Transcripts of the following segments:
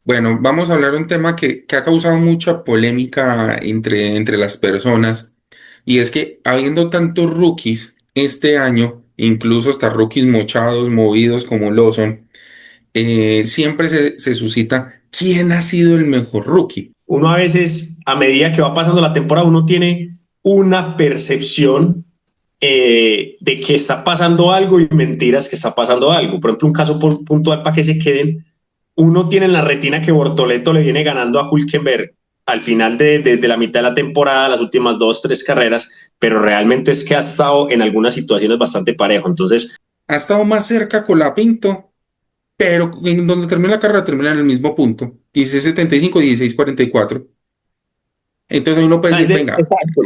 Bueno, vamos a hablar de un tema que ha causado mucha polémica entre las personas, y es que habiendo tantos rookies este año, incluso hasta rookies mochados, movidos como Lawson, siempre se suscita quién ha sido el mejor rookie. Uno a veces, a medida que va pasando la temporada, uno tiene una percepción de que está pasando algo y mentiras que está pasando algo. Por ejemplo, un caso puntual para que se queden, uno tiene en la retina que Bortoleto le viene ganando a Hülkenberg al final de la mitad de la temporada, las últimas dos, tres carreras, pero realmente es que ha estado en algunas situaciones bastante parejo. Entonces, Ha estado más cerca con la Pinto, pero en donde termina la carrera termina en el mismo punto, 16.75, 16.44. Entonces uno puede decir, venga, exacto.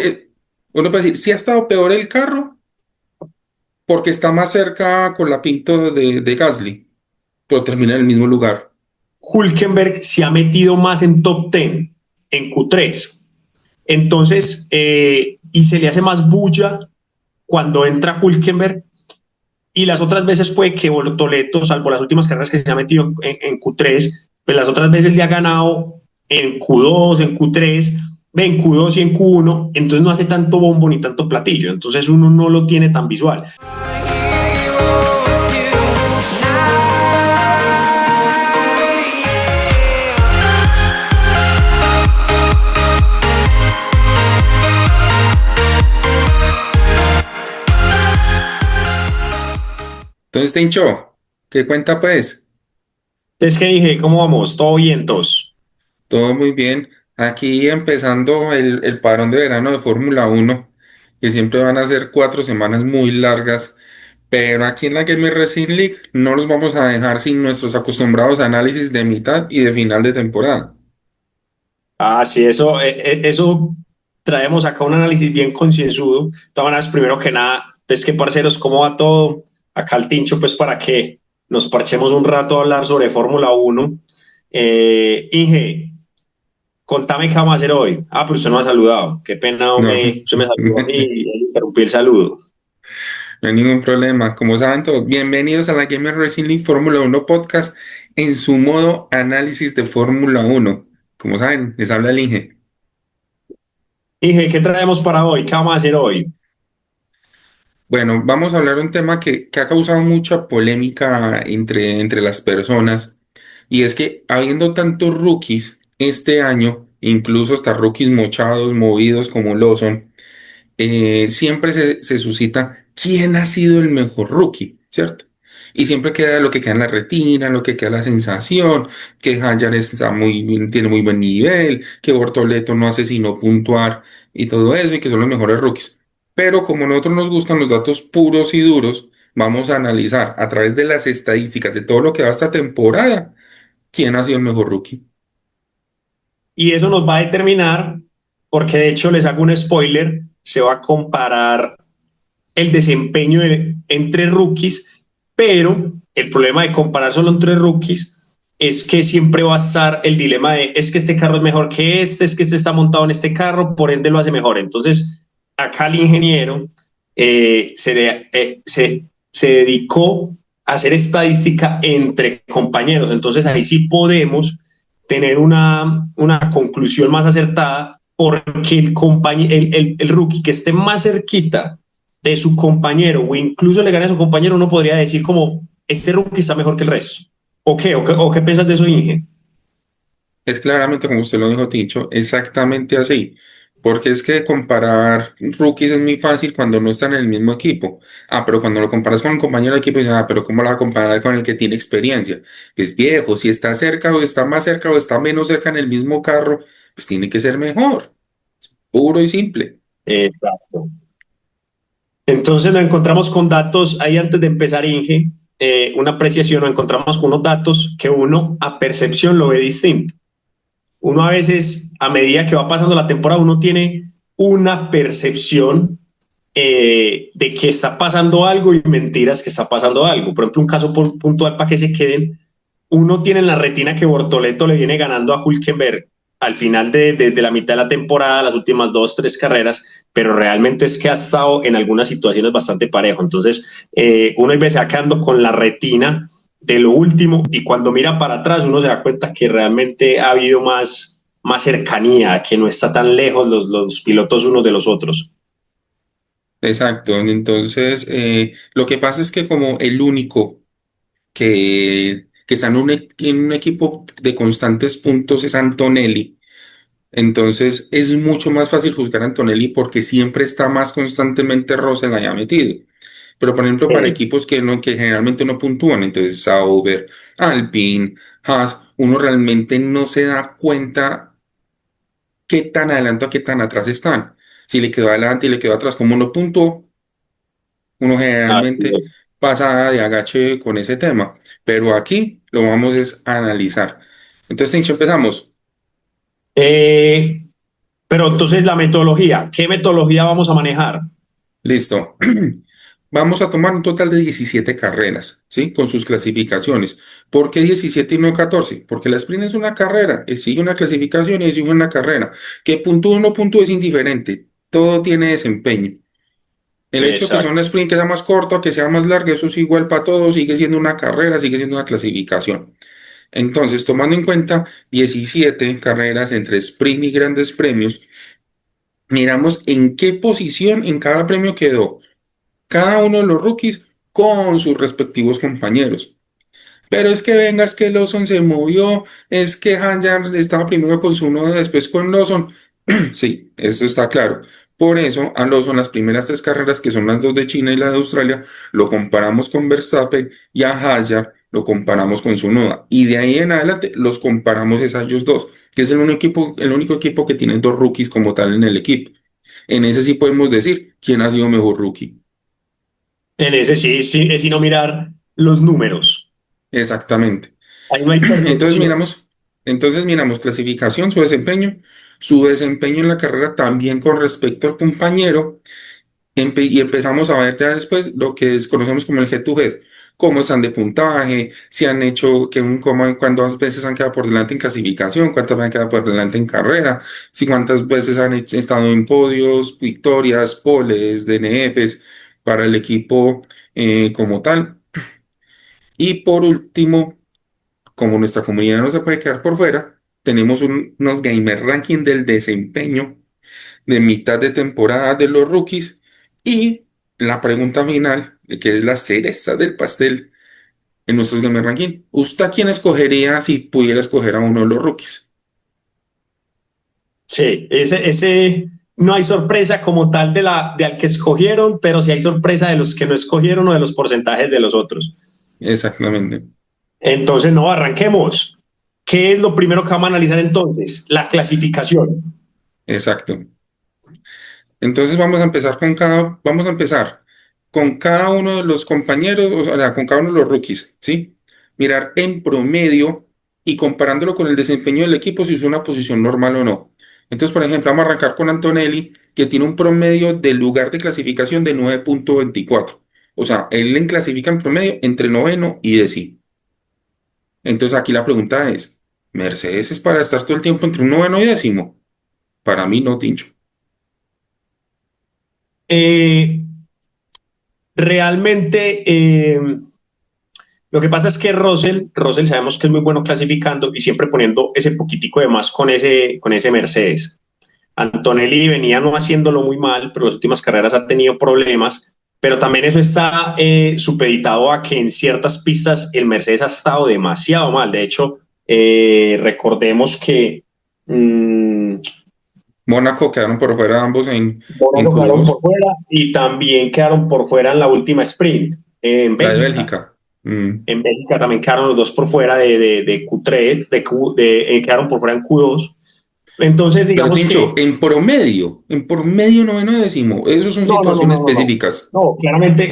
uno puede decir, si ha estado peor el carro, porque está más cerca con la Pinto de Gasly, pero termina en el mismo lugar. Hülkenberg se ha metido más en top 10, en Q3. Entonces, y se le hace más bulla cuando entra Hülkenberg, y las otras veces puede que Bortoleto, salvo las últimas carreras que se ha metido en Q3, pues las otras veces le ha ganado en Q2, en Q3, en Q2 y en Q1, entonces no hace tanto bombo ni tanto platillo, entonces uno no lo tiene tan visual. Entonces, Tincho, ¿qué cuenta pues? Entonces, ¿qué dije? ¿Cómo vamos? ¿Todo bien, todos? Todo muy bien. Aquí empezando el parón de verano de Fórmula 1, que siempre van a ser 4 semanas muy largas, pero aquí en la Gamer Racing League no los vamos a dejar sin nuestros acostumbrados análisis de mitad y de final de temporada. Ah, sí, eso traemos acá un análisis bien concienzudo. De todas maneras, primero que nada, pues que parceros, ¿cómo va todo? Acá el tincho, pues para que nos parchemos un rato a hablar sobre Fórmula 1. Inge, contame qué vamos a hacer hoy. Ah, pero usted no me ha saludado. Qué pena, No, hombre. Usted me saludó a mí y le interrumpí el saludo. no hay ningún problema. Como saben todos, bienvenidos a la Gamer Racing League Fórmula 1 Podcast en su modo análisis de Fórmula 1. Como saben, les habla el Inge. Inge, ¿qué traemos para hoy? ¿Qué vamos a hacer hoy? Bueno, vamos a hablar de un tema que ha causado mucha polémica entre las personas, y es que habiendo tantos rookies este año, incluso hasta rookies mochados, movidos como Lawson, siempre se suscita quién ha sido el mejor rookie, ¿cierto? Y siempre queda lo que queda en la retina, lo que queda la sensación, que Hadjar está tiene muy buen nivel, que Bortoleto no hace sino puntuar y todo eso, y que son los mejores rookies. Pero como a nosotros nos gustan los datos puros y duros, vamos a analizar a través de las estadísticas de todo lo que va esta temporada, quién ha sido el mejor rookie. Y eso nos va a determinar, porque de hecho les hago un spoiler, se va a comparar el desempeño entre rookies, pero el problema de comparar solo entre rookies es que siempre va a estar el dilema de es que este carro es mejor que este, es que este está montado en este carro, por ende lo hace mejor. Entonces, acá el ingeniero se dedicó a hacer estadística entre compañeros. Entonces, ahí sí podemos tener una conclusión más acertada porque el rookie que esté más cerquita de su compañero o incluso le gane a su compañero, uno podría decir como, este rookie está mejor que el resto. ¿O qué piensas de eso, Inge? Es claramente como usted lo dijo, Ticho, exactamente así. Porque es que comparar rookies es muy fácil cuando no están en el mismo equipo. Ah, pero cuando lo comparas con un compañero de equipo, dices, ah, pero ¿cómo lo va a comparar con el que tiene experiencia? Es viejo, si está cerca o está más cerca o está menos cerca en el mismo carro, pues tiene que ser mejor. Puro y simple. Exacto. Entonces nos encontramos con datos, ahí antes de empezar, Inge, una apreciación, nos encontramos con unos datos que uno a percepción lo ve distinto. Uno a veces, a medida que va pasando la temporada, uno tiene una percepción de que está pasando algo y mentiras que está pasando algo. Por ejemplo, un caso puntual para que se queden, uno tiene en la retina que Bortoleto le viene ganando a Hülkenberg al final de la mitad de la temporada, las últimas dos, tres carreras, pero realmente es que ha estado en algunas situaciones bastante parejo. Entonces, uno iba sacando con la retina de lo último, y cuando mira para atrás uno se da cuenta que realmente ha habido más cercanía, que no está tan lejos los pilotos unos de los otros. Exacto. Entonces, lo que pasa es que como el único que está en un equipo de constantes puntos es Antonelli. Entonces es mucho más fácil juzgar a Antonelli porque siempre está más constantemente Russell allá metido. Pero por ejemplo, para Eh, equipos que generalmente no puntúan, entonces Sauber, Alpine, Haas, uno realmente no se da cuenta qué tan adelante o qué tan atrás están. Si le quedó adelante y le quedó atrás, como no puntuó, uno así generalmente es. pasa de agache con ese tema. Pero aquí lo vamos es a analizar. Entonces, Tincho, empezamos. Eh, pero entonces la metodología, ¿qué metodología vamos a manejar? Listo. Vamos a tomar un total de 17 carreras, ¿sí? Con sus clasificaciones. ¿Por qué 17 y no 14? Porque la sprint es una carrera, sigue una clasificación y sigue una carrera. Que puntúe o no puntúe es indiferente. Todo tiene desempeño. El hecho de que sea Exacto. una sprint que sea más corta, que sea más larga, eso es igual para todos, sigue siendo una carrera, sigue siendo una clasificación. Entonces, tomando en cuenta 17 carreras entre sprint y grandes premios, miramos en qué posición en cada premio quedó cada uno de los rookies con sus respectivos compañeros. Pero es que venga, es que Lawson se movió, es que Hanjar estaba primero con su nodo, después con Lawson. Sí, eso está claro. Por eso, a Lawson, las primeras tres carreras, que son las dos de China y la de Australia, lo comparamos con Verstappen y a Hadjar lo comparamos con su noda. Y de ahí en adelante los comparamos es a ellos dos, que es el único equipo que tiene dos rookies como tal en el equipo. En ese sí podemos decir quién ha sido mejor rookie. En ese sí, sí es sino mirar los números. Exactamente. Ahí no hay Entonces percepción. miramos, entonces miramos clasificación, su desempeño en la carrera también con respecto al compañero, y empezamos a ver ya después lo que conocemos como el head to head, cómo están de puntaje, si han hecho, cuántas veces han quedado por delante en clasificación, cuántas veces han quedado por delante en carrera, si cuántas veces estado en podios, victorias, poles, DNFs para el equipo como tal. Y por último, como nuestra comunidad no se puede quedar por fuera, tenemos unos gamer ranking del desempeño de mitad de temporada de los rookies y la pregunta final, que es la cereza del pastel en nuestros gamer ranking. ¿Usted a quién escogería si pudiera escoger a uno de los rookies? Sí, ese no hay sorpresa como tal de al que escogieron, pero sí hay sorpresa de los que no escogieron o de los porcentajes de los otros. Exactamente, Entonces, no, arranquemos. ¿Qué es lo primero que vamos a analizar entonces? La clasificación. exacto. Entonces vamos a empezar con cada uno de los compañeros, o sea, con cada uno de los rookies, ¿sí? Mirar en promedio y comparándolo con el desempeño del equipo si es una posición normal o no. Entonces, por ejemplo, vamos a arrancar con Antonelli, que tiene un promedio del lugar de clasificación de 9,24. O sea, él en clasifica en promedio entre noveno y décimo. Entonces, aquí la pregunta es, ¿Mercedes es para estar todo el tiempo entre un noveno y décimo? Para mí no, Tincho. Eh, realmente, lo que pasa es que Russell sabemos que es muy bueno clasificando y siempre poniendo ese poquitico de más con ese Mercedes. Antonelli venía no haciéndolo muy mal, pero las últimas carreras ha tenido problemas, pero también eso está supeditado a que en ciertas pistas el Mercedes ha estado demasiado mal. De hecho, recordemos que Mónaco quedaron por fuera ambos en Mónaco quedaron por Q2. fuera y también quedaron por fuera en la última sprint en La de Bélgica. Bélgica. Mm. En Bélgica también quedaron los dos por fuera de Q3, quedaron por fuera en Q2. Entonces, Pero digamos Tincho, que en promedio noveno décimo, eso son no, no, no, situaciones no, no, no. específicas. No,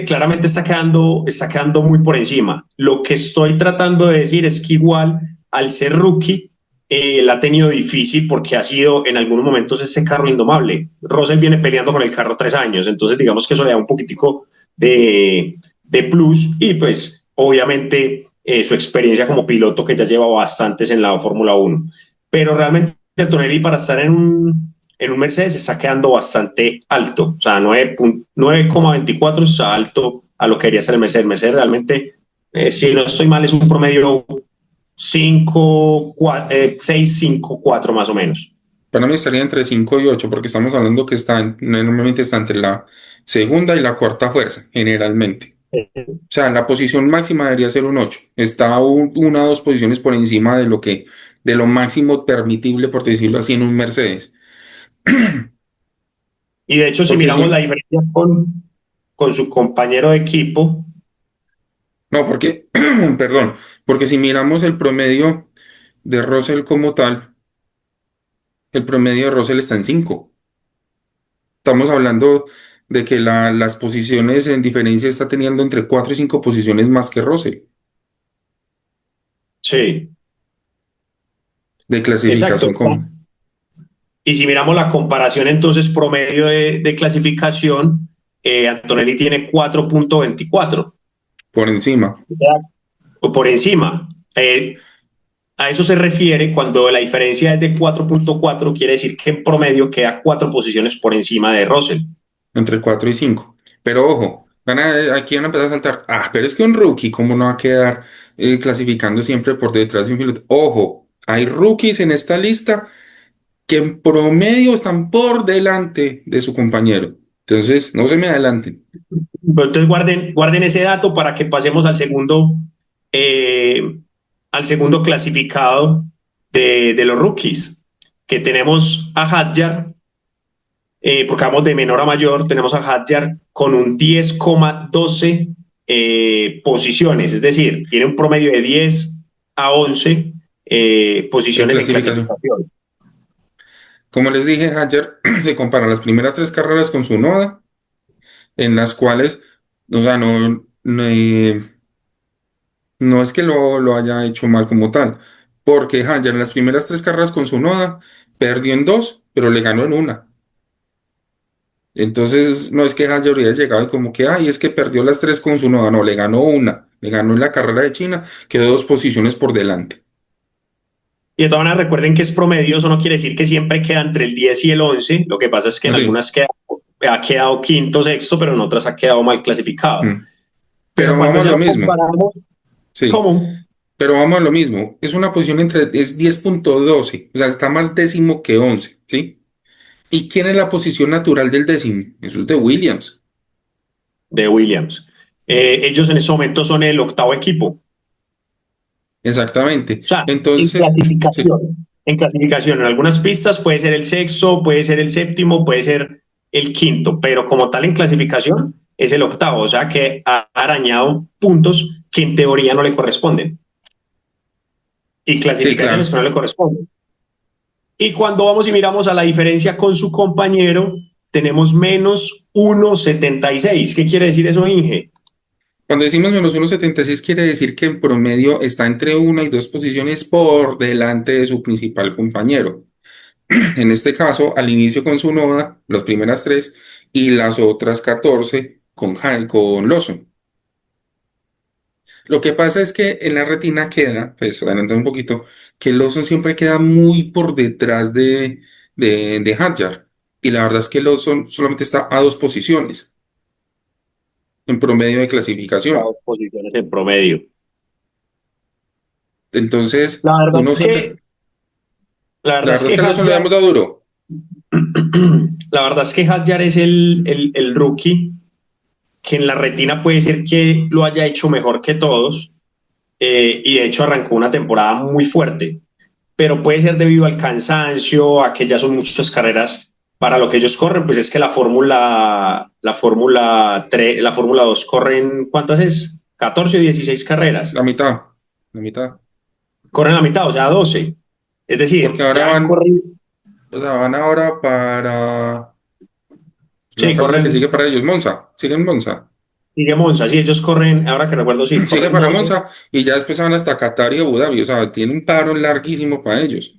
claramente está quedando muy por encima. Lo que estoy tratando de decir es que igual, al ser rookie, la ha tenido difícil porque ha sido en algunos momentos ese carro indomable. Russell viene peleando con el carro 3 años, entonces digamos que eso le da un poquitico de plus y pues obviamente su experiencia como piloto que ya lleva bastantes en la Fórmula 1. Pero realmente Antonelli para estar en un Mercedes está quedando bastante alto, o sea, 9,24 está alto a lo que debería ser el Mercedes. El Mercedes realmente Si no estoy mal, es un promedio 6, 5, 4 más o menos. Para mí estaría entre 5 y 8 porque estamos hablando que normalmente está entre la segunda y la cuarta fuerza, generalmente. O sea, la posición máxima debería ser un 8. Está una o dos posiciones por encima de lo máximo permitible, por decirlo así, en un Mercedes. Y de hecho, si Porque miramos la si, diferencia con su compañero de equipo, no, porque, perdón, porque si miramos el promedio de Russell como tal, el promedio de Russell está en 5. Estamos hablando de que las posiciones en diferencia está teniendo entre 4 y 5 posiciones más que Russell sí, de exacto. clasificación con, Y si miramos la comparación, entonces, promedio de clasificación, Antonelli tiene 4.24 por encima, o por encima. A eso se refiere cuando la diferencia es de 4.4, quiere decir que en promedio queda 4 posiciones por encima de Russell. entre 4 y 5. Pero ojo, aquí van a empezar a saltar. Ah, pero es que un rookie, ¿cómo no va a quedar clasificando siempre por detrás de un piloto? Ojo, hay rookies en esta lista que en promedio están por delante de su compañero. Entonces, no se me adelanten. Entonces guarden ese dato para que pasemos eh, al segundo clasificado de los rookies, que tenemos a Hadjar, porque vamos de menor a mayor, tenemos a Hadjar con un 10,12 posiciones, es decir, tiene un promedio de 10 a 11 En posiciones en clasificación. clasificación. Como les dije, Hadjar se compara las primeras tres carreras con su Noda, en las cuales, o sea, no es que lo haya hecho mal como tal, porque Hadjar en las primeras tres carreras con su Noda perdió en dos, pero le ganó en una. Entonces, no es que Hadjar habría llegado y como que, ay, es que perdió las tres con su Noda, no, le ganó una, le ganó en la carrera de China, quedó dos posiciones por delante. Y de todas maneras, recuerden que es promedio, eso no quiere decir que siempre queda entre el 10 y el 11. Lo que pasa es que en Así. algunas ha quedado quinto, sexto, pero en otras ha quedado mal clasificado. Mm. Pero Pero cuando vamos a ya lo lo mismo, comparamos, sí. ¿cómo? Pero vamos a lo mismo. Es una posición es 10.12, o sea, está más décimo que 11, ¿sí? ¿Y quién es la posición natural del décimo? Eso es de Williams. De Williams. Ellos en ese momento son el octavo equipo. O Exactamente. sea, Entonces, sí, en clasificación, en algunas pistas puede ser el sexto, puede ser el séptimo, puede ser el quinto, pero como tal en clasificación es el octavo, o sea que ha arañado puntos que en teoría no le corresponden y sí, clasificaciones que claro. no le corresponden. Y cuando vamos y miramos a la diferencia con su compañero, tenemos menos 1,76. ¿Qué quiere decir eso, Inge? Cuando decimos -1.76 quiere decir que en promedio está entre una y dos posiciones por delante de su principal compañero. En este caso, al inicio con su Noda, las primeras tres, y las otras 14 con Lawson. Lo que pasa es que en la retina queda, pues adelantando un poquito, que Lawson siempre queda muy por detrás de Hadjar. Y la verdad es que Lawson solamente está a dos posiciones en promedio de clasificación. Dos posiciones en promedio. Entonces, La verdad uno es siempre, que, la la verdad es verdad es que que a Lawson le Hadjar, hemos dado duro. la verdad es que Hadjar es el rookie que en la retina puede ser que lo haya hecho mejor que todos, y de hecho arrancó una temporada muy fuerte, pero puede ser debido al cansancio, a que ya son muchas carreras para lo que ellos corren, pues es que la Fórmula 2 corren, ¿cuántas es? 14 o 16 carreras. La mitad, la mitad. Corren la mitad, o sea, 12. Es Porque decir, ahora ya han corrido, o sea, van ahora para la sí, carrera que corren, sigue para ellos, Monza, siguen Monza. sigue Monza, sí, ellos corren, ahora que recuerdo, sí, Sigue corren para 12. Monza y ya después van hasta Qatar y Abu Dhabi. O sea, tiene un paro larguísimo para ellos.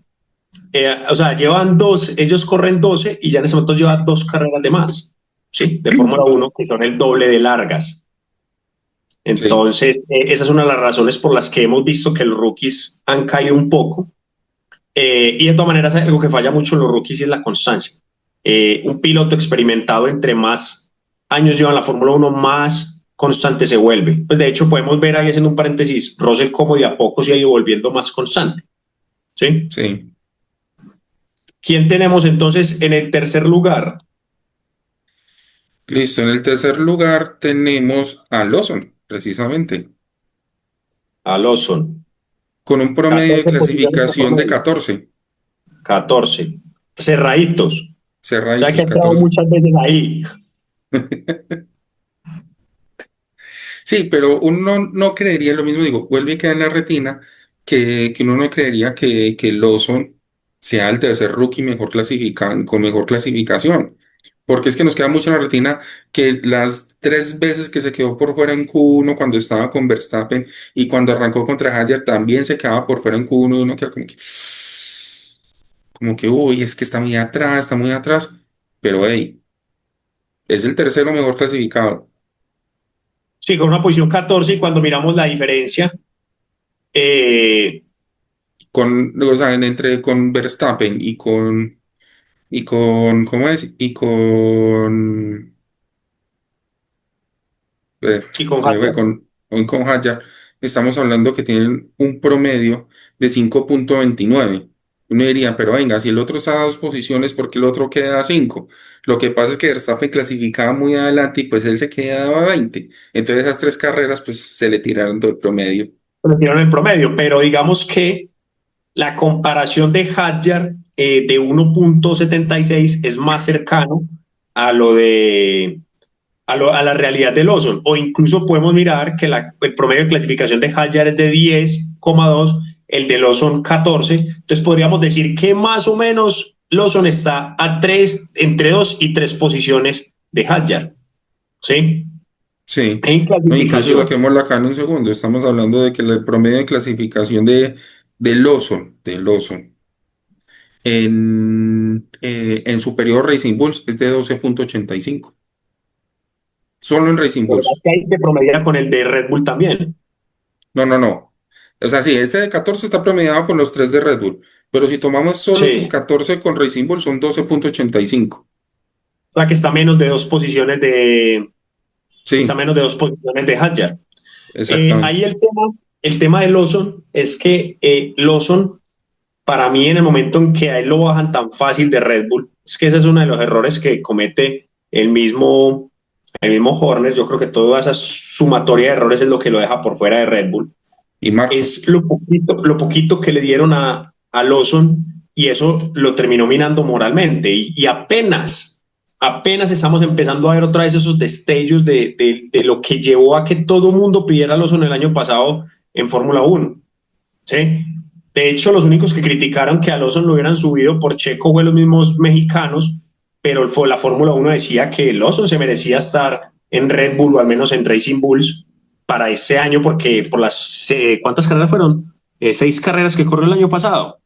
O sea, llevan dos, ellos corren 12 y ya en ese momento llevan dos carreras de más, ¿sí? De Fórmula 1, que son el doble de largas. Sí, Entonces, esa es una de las razones por las que hemos visto que los rookies han caído un poco. Y de todas maneras, algo que falla mucho en los rookies es la constancia. Un piloto experimentado, entre más años lleva en la Fórmula 1, más constante se vuelve. Pues de hecho podemos ver ahí haciendo un paréntesis, Russell como de a poco se ha ido volviendo más constante. ¿Sí? Sí. ¿Quién tenemos entonces en el tercer lugar? Listo. En el tercer lugar tenemos a Lawson, precisamente, A Lawson. con un promedio de 14 posiciones de clasificación de promedio. 14. 14. Cerraditos. O sea que Cerraditos, ha estado 14. muchas veces ahí. Sí, pero uno no creería lo mismo, digo, vuelve y queda en la retina que uno no creería que Lawson sea el tercer rookie mejor clasificado, con mejor clasificación. Porque es que nos queda mucho en la retina que las tres veces que se quedó por fuera en Q1 cuando estaba con Verstappen y cuando arrancó contra Hadjar también se quedaba por fuera en Q1 y uno queda como que, uy, es que está muy atrás, pero hey, es el tercero mejor clasificado. Sí, con una posición 14 y cuando miramos la diferencia, eh, O sea, con Verstappen ¿cómo es? y con Se me fue Hazard, con Hadjar, estamos hablando que tienen un promedio de 5,29. Uno diría, pero venga, si el otro está a dos posiciones, ¿por qué el otro queda a 5? Lo que pasa es que Verstappen clasificaba muy adelante y pues él se quedaba a 20. Entonces esas tres carreras pues se le tiraron todo el promedio. retiraron el promedio, pero digamos que la comparación de Hadjar de 1.76 es más cercano a lo de a la realidad de Lawson, o incluso podemos mirar que el promedio de clasificación de Hadjar es de 10,2, el de Lawson 14, entonces podríamos decir que más o menos Lawson está a 3, entre 2 y 3 posiciones de Hadjar, ¿sí? Sí, En no, incluso clasificación. saquémosla acá en un segundo. Estamos hablando de que el promedio de clasificación de Lawson en Superior Racing Bulls es de 12,85. Solo en Racing ¿Verdad Bulls. que ahí se promedia con el de Red Bull también? No, no, no. O sea, sí, este de 14 está promediado con los 3 de Red Bull, pero si tomamos solo sus Sí, 14 con Racing Bull son 12,85. o sea que está menos de 2 posiciones está Sí, menos de 2 posiciones de Hadjar. exactamente. Ahí el tema de Lawson es que Lawson, para mí, en el momento en que a él lo bajan tan fácil de Red Bull, es que ese es uno de los errores que comete el mismo Horner. Yo creo que toda esa sumatoria de errores es lo que lo deja por fuera de Red Bull. Y Marco. Es lo poquito que le dieron a Lawson y eso lo terminó minando moralmente. Y apenas estamos empezando a ver otra vez esos destellos de lo que llevó a que todo el mundo pidiera a Lawson el año pasado en Fórmula 1. ¿Sí? De hecho, los únicos que criticaron que a Lawson lo hubieran subido por Checo fue los mismos mexicanos, pero la Fórmula 1 decía que Lawson se merecía estar en Red Bull o al menos en Racing Bulls para ese año porque por ¿cuántas carreras fueron? 6 carreras que corrió el año pasado,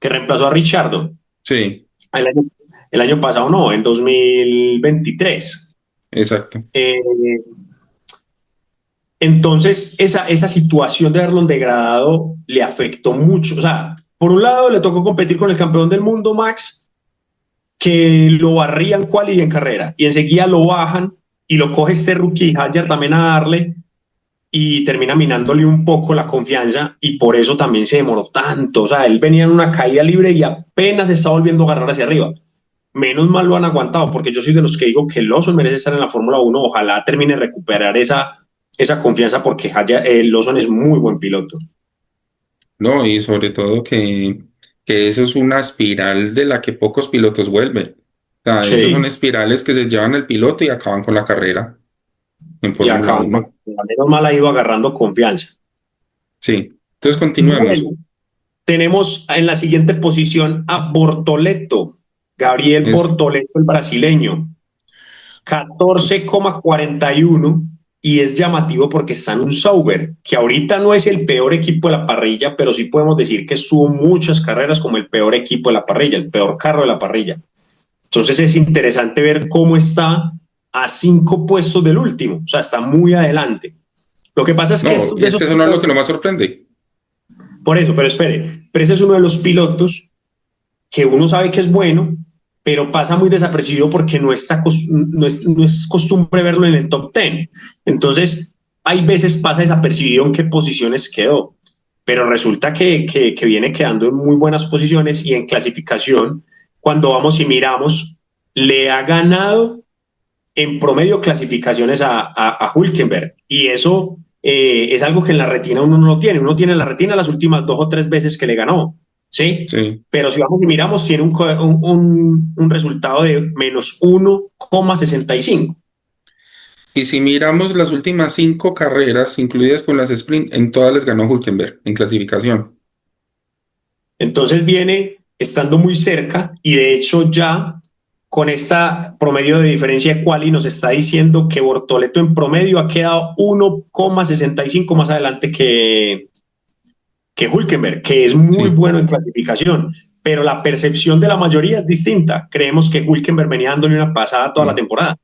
que reemplazó a Richardo. Sí, El año, el año pasado no, en 2023. exacto. Eh, entonces, esa situación de haberlo degradado le afectó mucho. O sea, por un lado le tocó competir con el campeón del mundo, Max, que lo barrían quali y en carrera, y enseguida lo bajan y lo coge este rookie Hadjar también a darle y termina minándole un poco la confianza y por eso también se demoró tanto. O sea, él venía en una caída libre y apenas está volviendo a agarrar hacia arriba. Menos mal lo han aguantado, porque yo soy de los que digo que Lawson merece estar en la Fórmula 1. Ojalá termine de recuperar esa confianza, porque Lawson es muy buen piloto. No, y sobre todo que eso es una espiral de la que pocos pilotos vuelven. O sea, esos son Sí, espirales que se llevan el piloto y acaban con la carrera en y Fórmula acaban con. 1. Menos mal ha ido agarrando confianza. Sí. Entonces continuemos. Bueno, tenemos en la siguiente posición a Bortoleto, Gabriel Es, Bortoleto, el brasileño. 14,41 y es llamativo porque está en un Sauber, que ahorita no es el peor equipo de la parrilla, pero sí podemos decir que estuvo muchas carreras como el peor equipo de la parrilla, el peor carro de la parrilla. Entonces es interesante ver cómo está a 5 puestos del último, o sea, está muy adelante. Lo que pasa es que no, estos y de es esos que eso no es lo que pilotos, no más sorprende. por eso, pero espere, pero ese es uno de los pilotos que uno sabe que es bueno, pero pasa muy desapercibido porque no es costumbre verlo en el top 10. Entonces, hay veces pasa desapercibido en qué posiciones quedó, pero resulta que viene quedando en muy buenas posiciones y en clasificación, cuando vamos y miramos, le ha ganado en promedio clasificaciones a Hülkenberg. Y eso es algo que en la retina uno no lo tiene. Uno tiene en la retina las últimas 2 o 3 veces que le ganó, ¿sí? Sí. Pero si vamos y miramos, tiene un resultado de menos 1,65. Y si miramos las últimas 5 carreras, incluidas con las sprint, en todas les ganó Hülkenberg en clasificación. Entonces viene estando muy cerca y de hecho ya con esta promedio de diferencia de quali nos está diciendo que Bortoleto en promedio ha quedado 1,65 más adelante que Hülkenberg, que es muy Sí. bueno en clasificación, pero la percepción de la mayoría es distinta. Creemos que Hülkenberg venía dándole una pasada toda la Mm. temporada.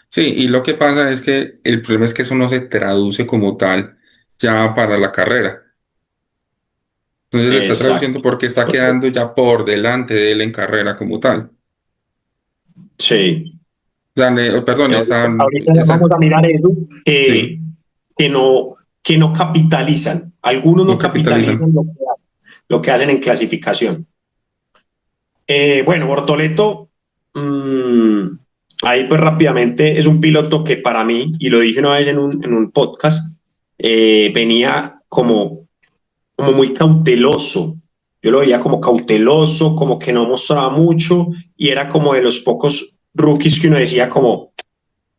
Sí, y lo que pasa es que el problema es que eso no se traduce como tal ya para la carrera. Entonces le está traduciendo Exacto. porque está quedando ya por delante de él en carrera como tal. Sí. O sea, perdón, Ahorita vamos está, a mirar eso, sí, que, no, que no capitalizan. Algunos no no capitalizan capitalizan. lo que hacen en clasificación. Bueno, Bortoleto, mmm, ahí pues rápidamente es un piloto que para mí, y lo dije una vez en un podcast, venía como muy cauteloso. Yo lo veía como cauteloso, como que no mostraba mucho y era como de los pocos rookies que uno decía como,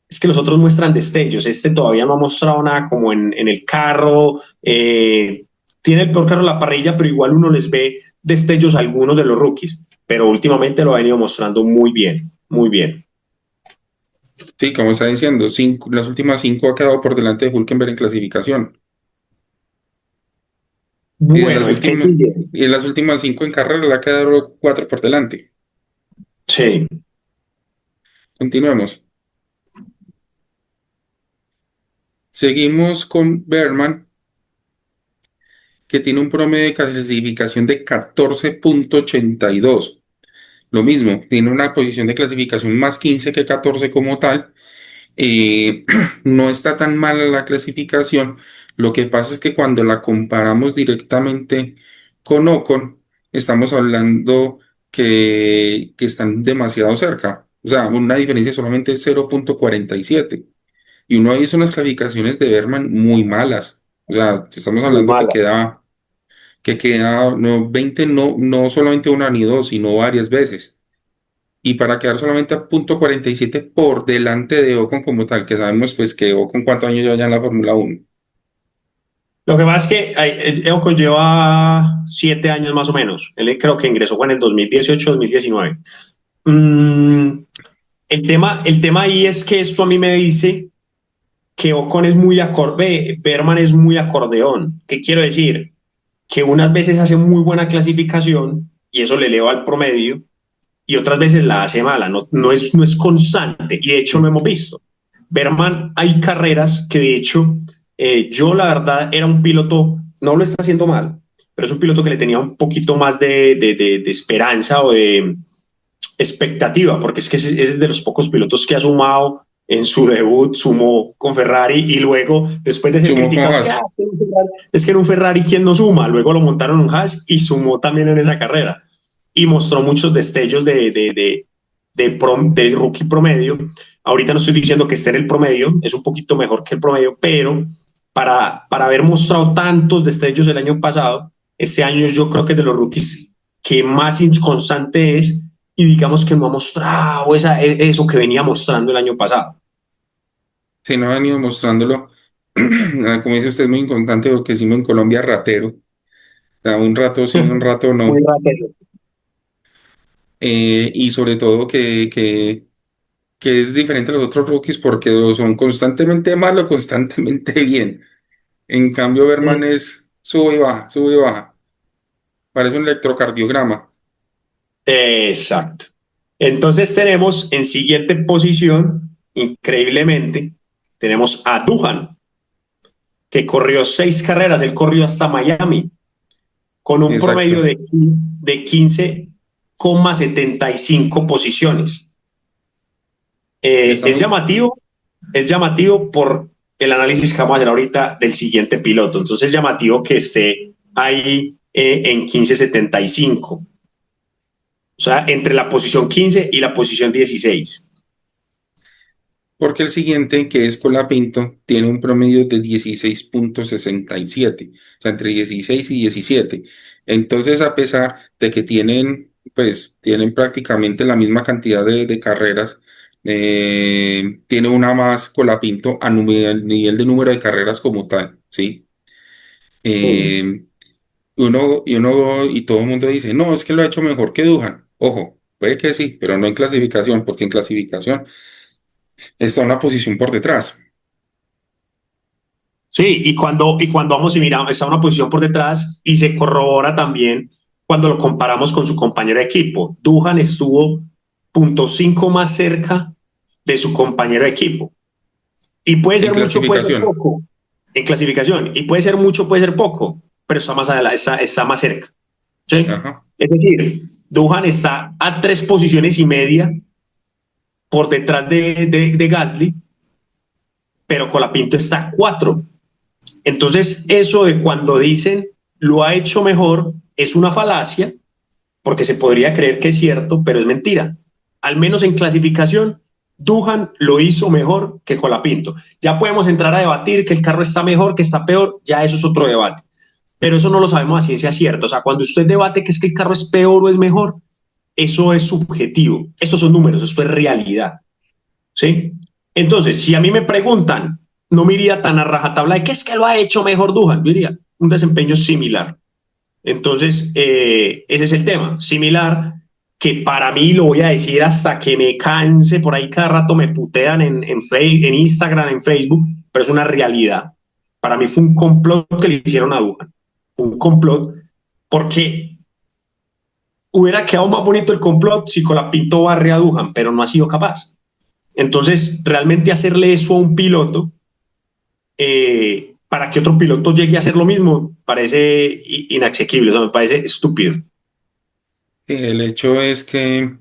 es que los otros muestran destellos, este todavía no ha mostrado nada como en el carro, tiene el peor carro en la parrilla, pero igual uno les ve destellos a algunos de los rookies, pero últimamente lo ha venido mostrando muy bien, muy bien. Sí, como está diciendo, las últimas 5 ha quedado por delante de Hülkenberg en clasificación. Y en Bueno, las el que últimas, sigue, y en las últimas 5 en carrera le ha quedado 4 por delante. sí, Continuemos. Seguimos con Berman, que tiene un promedio de clasificación de 14,82. Lo mismo, tiene una posición de clasificación más 15 que 14 como tal. No está tan mala la clasificación. Lo que pasa es que cuando la comparamos directamente con Ocon, estamos hablando que están demasiado cerca. O sea, una diferencia de solamente 0,47. Y uno hizo unas clasificaciones de Berman muy malas. O sea, estamos muy hablando malas. que queda no, 20, no, no solamente una ni dos, sino varias veces. Y para quedar solamente a punto 47 por delante de Ocon como tal, que sabemos pues que Ocon cuántos años lleva ya en la Fórmula 1. Lo que pasa es que Ocon lleva 7 años más o menos. Él creo que ingresó fue en el 2018-2019. Mm, el tema ahí es que esto a mí me dice que Ocon es muy acorde, Berman es muy acordeón. ¿Qué quiero decir? Que unas veces hace muy buena clasificación y eso le eleva al promedio y otras veces la hace mala, no es constante y de hecho lo hemos visto. Berman, hay carreras que de hecho yo la verdad era un piloto, no lo está haciendo mal, pero es un piloto que le tenía un poquito más de esperanza o de expectativa, porque es que es de los pocos pilotos que ha sumado en su debut, sumó con Ferrari y luego, después de ser Sumó con criticado, Haas. es que en un Ferrari, ¿quién no suma? Luego lo montaron en un Haas y sumó también en esa carrera y mostró muchos destellos de rookie promedio. Ahorita no estoy diciendo que esté en el promedio, es un poquito mejor que el promedio, pero para haber mostrado tantos destellos el año pasado, este año yo creo que es de los rookies que más inconstante es y digamos que no ha mostrado eso que venía mostrando el año pasado. Si no ha venido mostrándolo, como dice usted, es muy importante porque decimos en Colombia ratero. O sea, un rato sí, un rato Muy no. rápido. Y sobre todo que es diferente a los otros rookies porque o son constantemente malos, constantemente bien. En cambio, Berman es sube y baja, sube y baja. Parece un electrocardiograma. Exacto. Entonces tenemos en siguiente posición, increíblemente, tenemos a Duhan, que corrió 6 carreras, él corrió hasta Miami, con un promedio Exacto. de 15 6,75 posiciones. Es Estamos, llamativo, es llamativo por el análisis que vamos a hacer ahorita del siguiente piloto. Entonces es llamativo que esté ahí en 15,75. O sea, entre la posición 15 y la posición 16. porque el siguiente, que es Colapinto, tiene un promedio de 16,67, o sea, entre 16 y 17. Entonces, a pesar de que tienen, pues, tienen prácticamente la misma cantidad de carreras, tiene una más Colapinto a nivel de número de carreras como tal, ¿sí? Sí. Eh, y todo el mundo dice, no, es que lo ha hecho mejor que Dujan. Ojo, puede que sí, pero no en clasificación, porque en clasificación está una posición por detrás. Sí, y cuando vamos y miramos, está una posición por detrás y se corrobora también cuando lo comparamos con su compañero de equipo. Duhan estuvo 0,5 más cerca de su compañero de equipo. Y puede En ser mucho, puede ser clasificación. poco en clasificación. Y puede ser mucho, puede ser poco, pero está más adelante, está más cerca. ¿Sí? Ajá. Es decir, Duhan está a 3,5 posiciones por detrás de Gasly, pero Colapinto está a 4. Entonces, eso de cuando dicen lo ha hecho mejor es una falacia, porque se podría creer que es cierto, pero es mentira. Al menos en clasificación, Duhan lo hizo mejor que Colapinto. Ya podemos entrar a debatir que el carro está mejor, que está peor, ya eso es otro debate. Pero eso no lo sabemos a ciencia cierta. O sea, cuando usted debate que es que el carro es peor o es mejor, eso es subjetivo. Estos son números, esto es realidad. ¿Sí? Entonces, si a mí me preguntan, no me iría tan a rajatabla de que es que lo ha hecho mejor Duhan, yo diría un desempeño similar. Entonces, ese es el tema, similar, que para mí lo voy a decir hasta que me canse, por ahí cada rato me putean en Instagram, en Facebook, pero es una realidad. Para mí fue un complot que le hicieron a Duhan, un complot, porque hubiera quedado más bonito el complot si Colapinto barre a Duhan, pero no ha sido capaz. Entonces, realmente hacerle eso a un piloto para que otro piloto llegue a hacer lo mismo parece inasequible, o sea, me parece estúpido. El hecho es que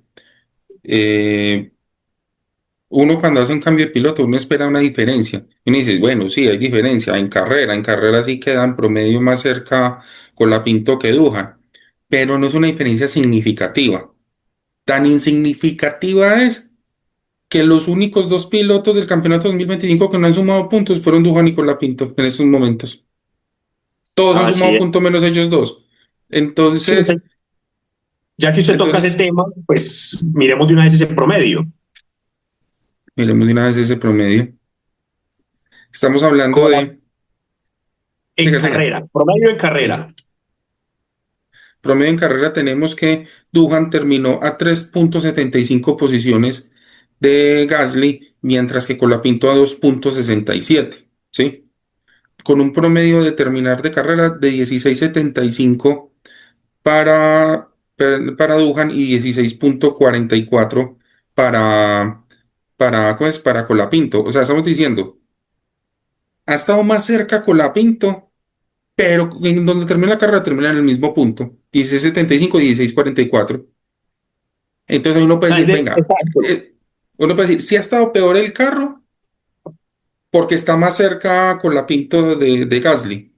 eh, uno cuando hace un cambio de piloto, uno espera una diferencia. Y uno dice, bueno, sí, hay diferencia en carrera sí quedan promedio más cerca con la Pinto que Dujan, pero no es una diferencia significativa. Tan insignificativa es que los únicos dos pilotos del campeonato 2025 que no han sumado puntos fueron Dujan y Colapinto en estos momentos. Todos han Así sumado es. puntos menos ellos dos. Sí, Entonces, ya que usted toca ese entonces, tema, pues miremos de una vez ese promedio. miremos de una vez ese promedio. Estamos hablando Como la- de, en siga, siga. carrera, promedio en Sí. carrera. Promedio en carrera tenemos que Duhan terminó a 3,75 posiciones de Gasly, mientras que Colapinto a 2,67, ¿sí? Con un promedio de terminar de carrera de 16,75 para Duhan y 16,44 para, ¿cómo es? Para Colapinto. O sea, estamos diciendo, ha estado más cerca Colapinto, pero en donde termina la carrera termina en el mismo punto, 16,75 y 16,44. Entonces uno O puede sea, decir, venga, exacto. uno puede decir, si ha estado peor el carro, porque está más cerca con la Pinto de Gasly,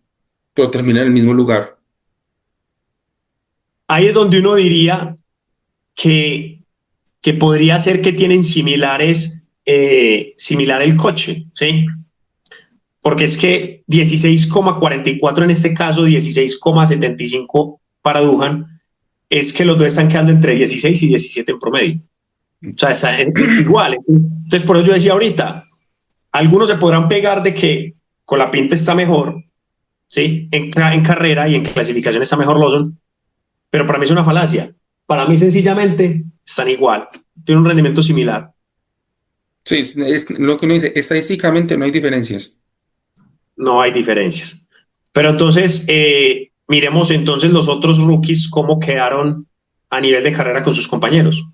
pero termina en el mismo lugar. Ahí es donde uno diría que, que podría ser que tienen similar el coche, ¿sí? Porque es que 16,44 en este caso, 16,75 para Duhan, es que los dos están quedando entre 16 y 17 en promedio. O sea, es igual. Entonces, por eso yo decía ahorita, algunos se podrán pegar de que con la pinta está mejor, ¿sí? En carrera y en clasificación está mejor Lawson, pero para mí es una falacia. Para mí, sencillamente, están igual. Tienen un rendimiento similar. Sí, es lo que uno dice, estadísticamente no hay diferencias. No hay diferencias. Pero entonces, miremos entonces los otros rookies cómo quedaron a nivel de carrera con sus compañeros.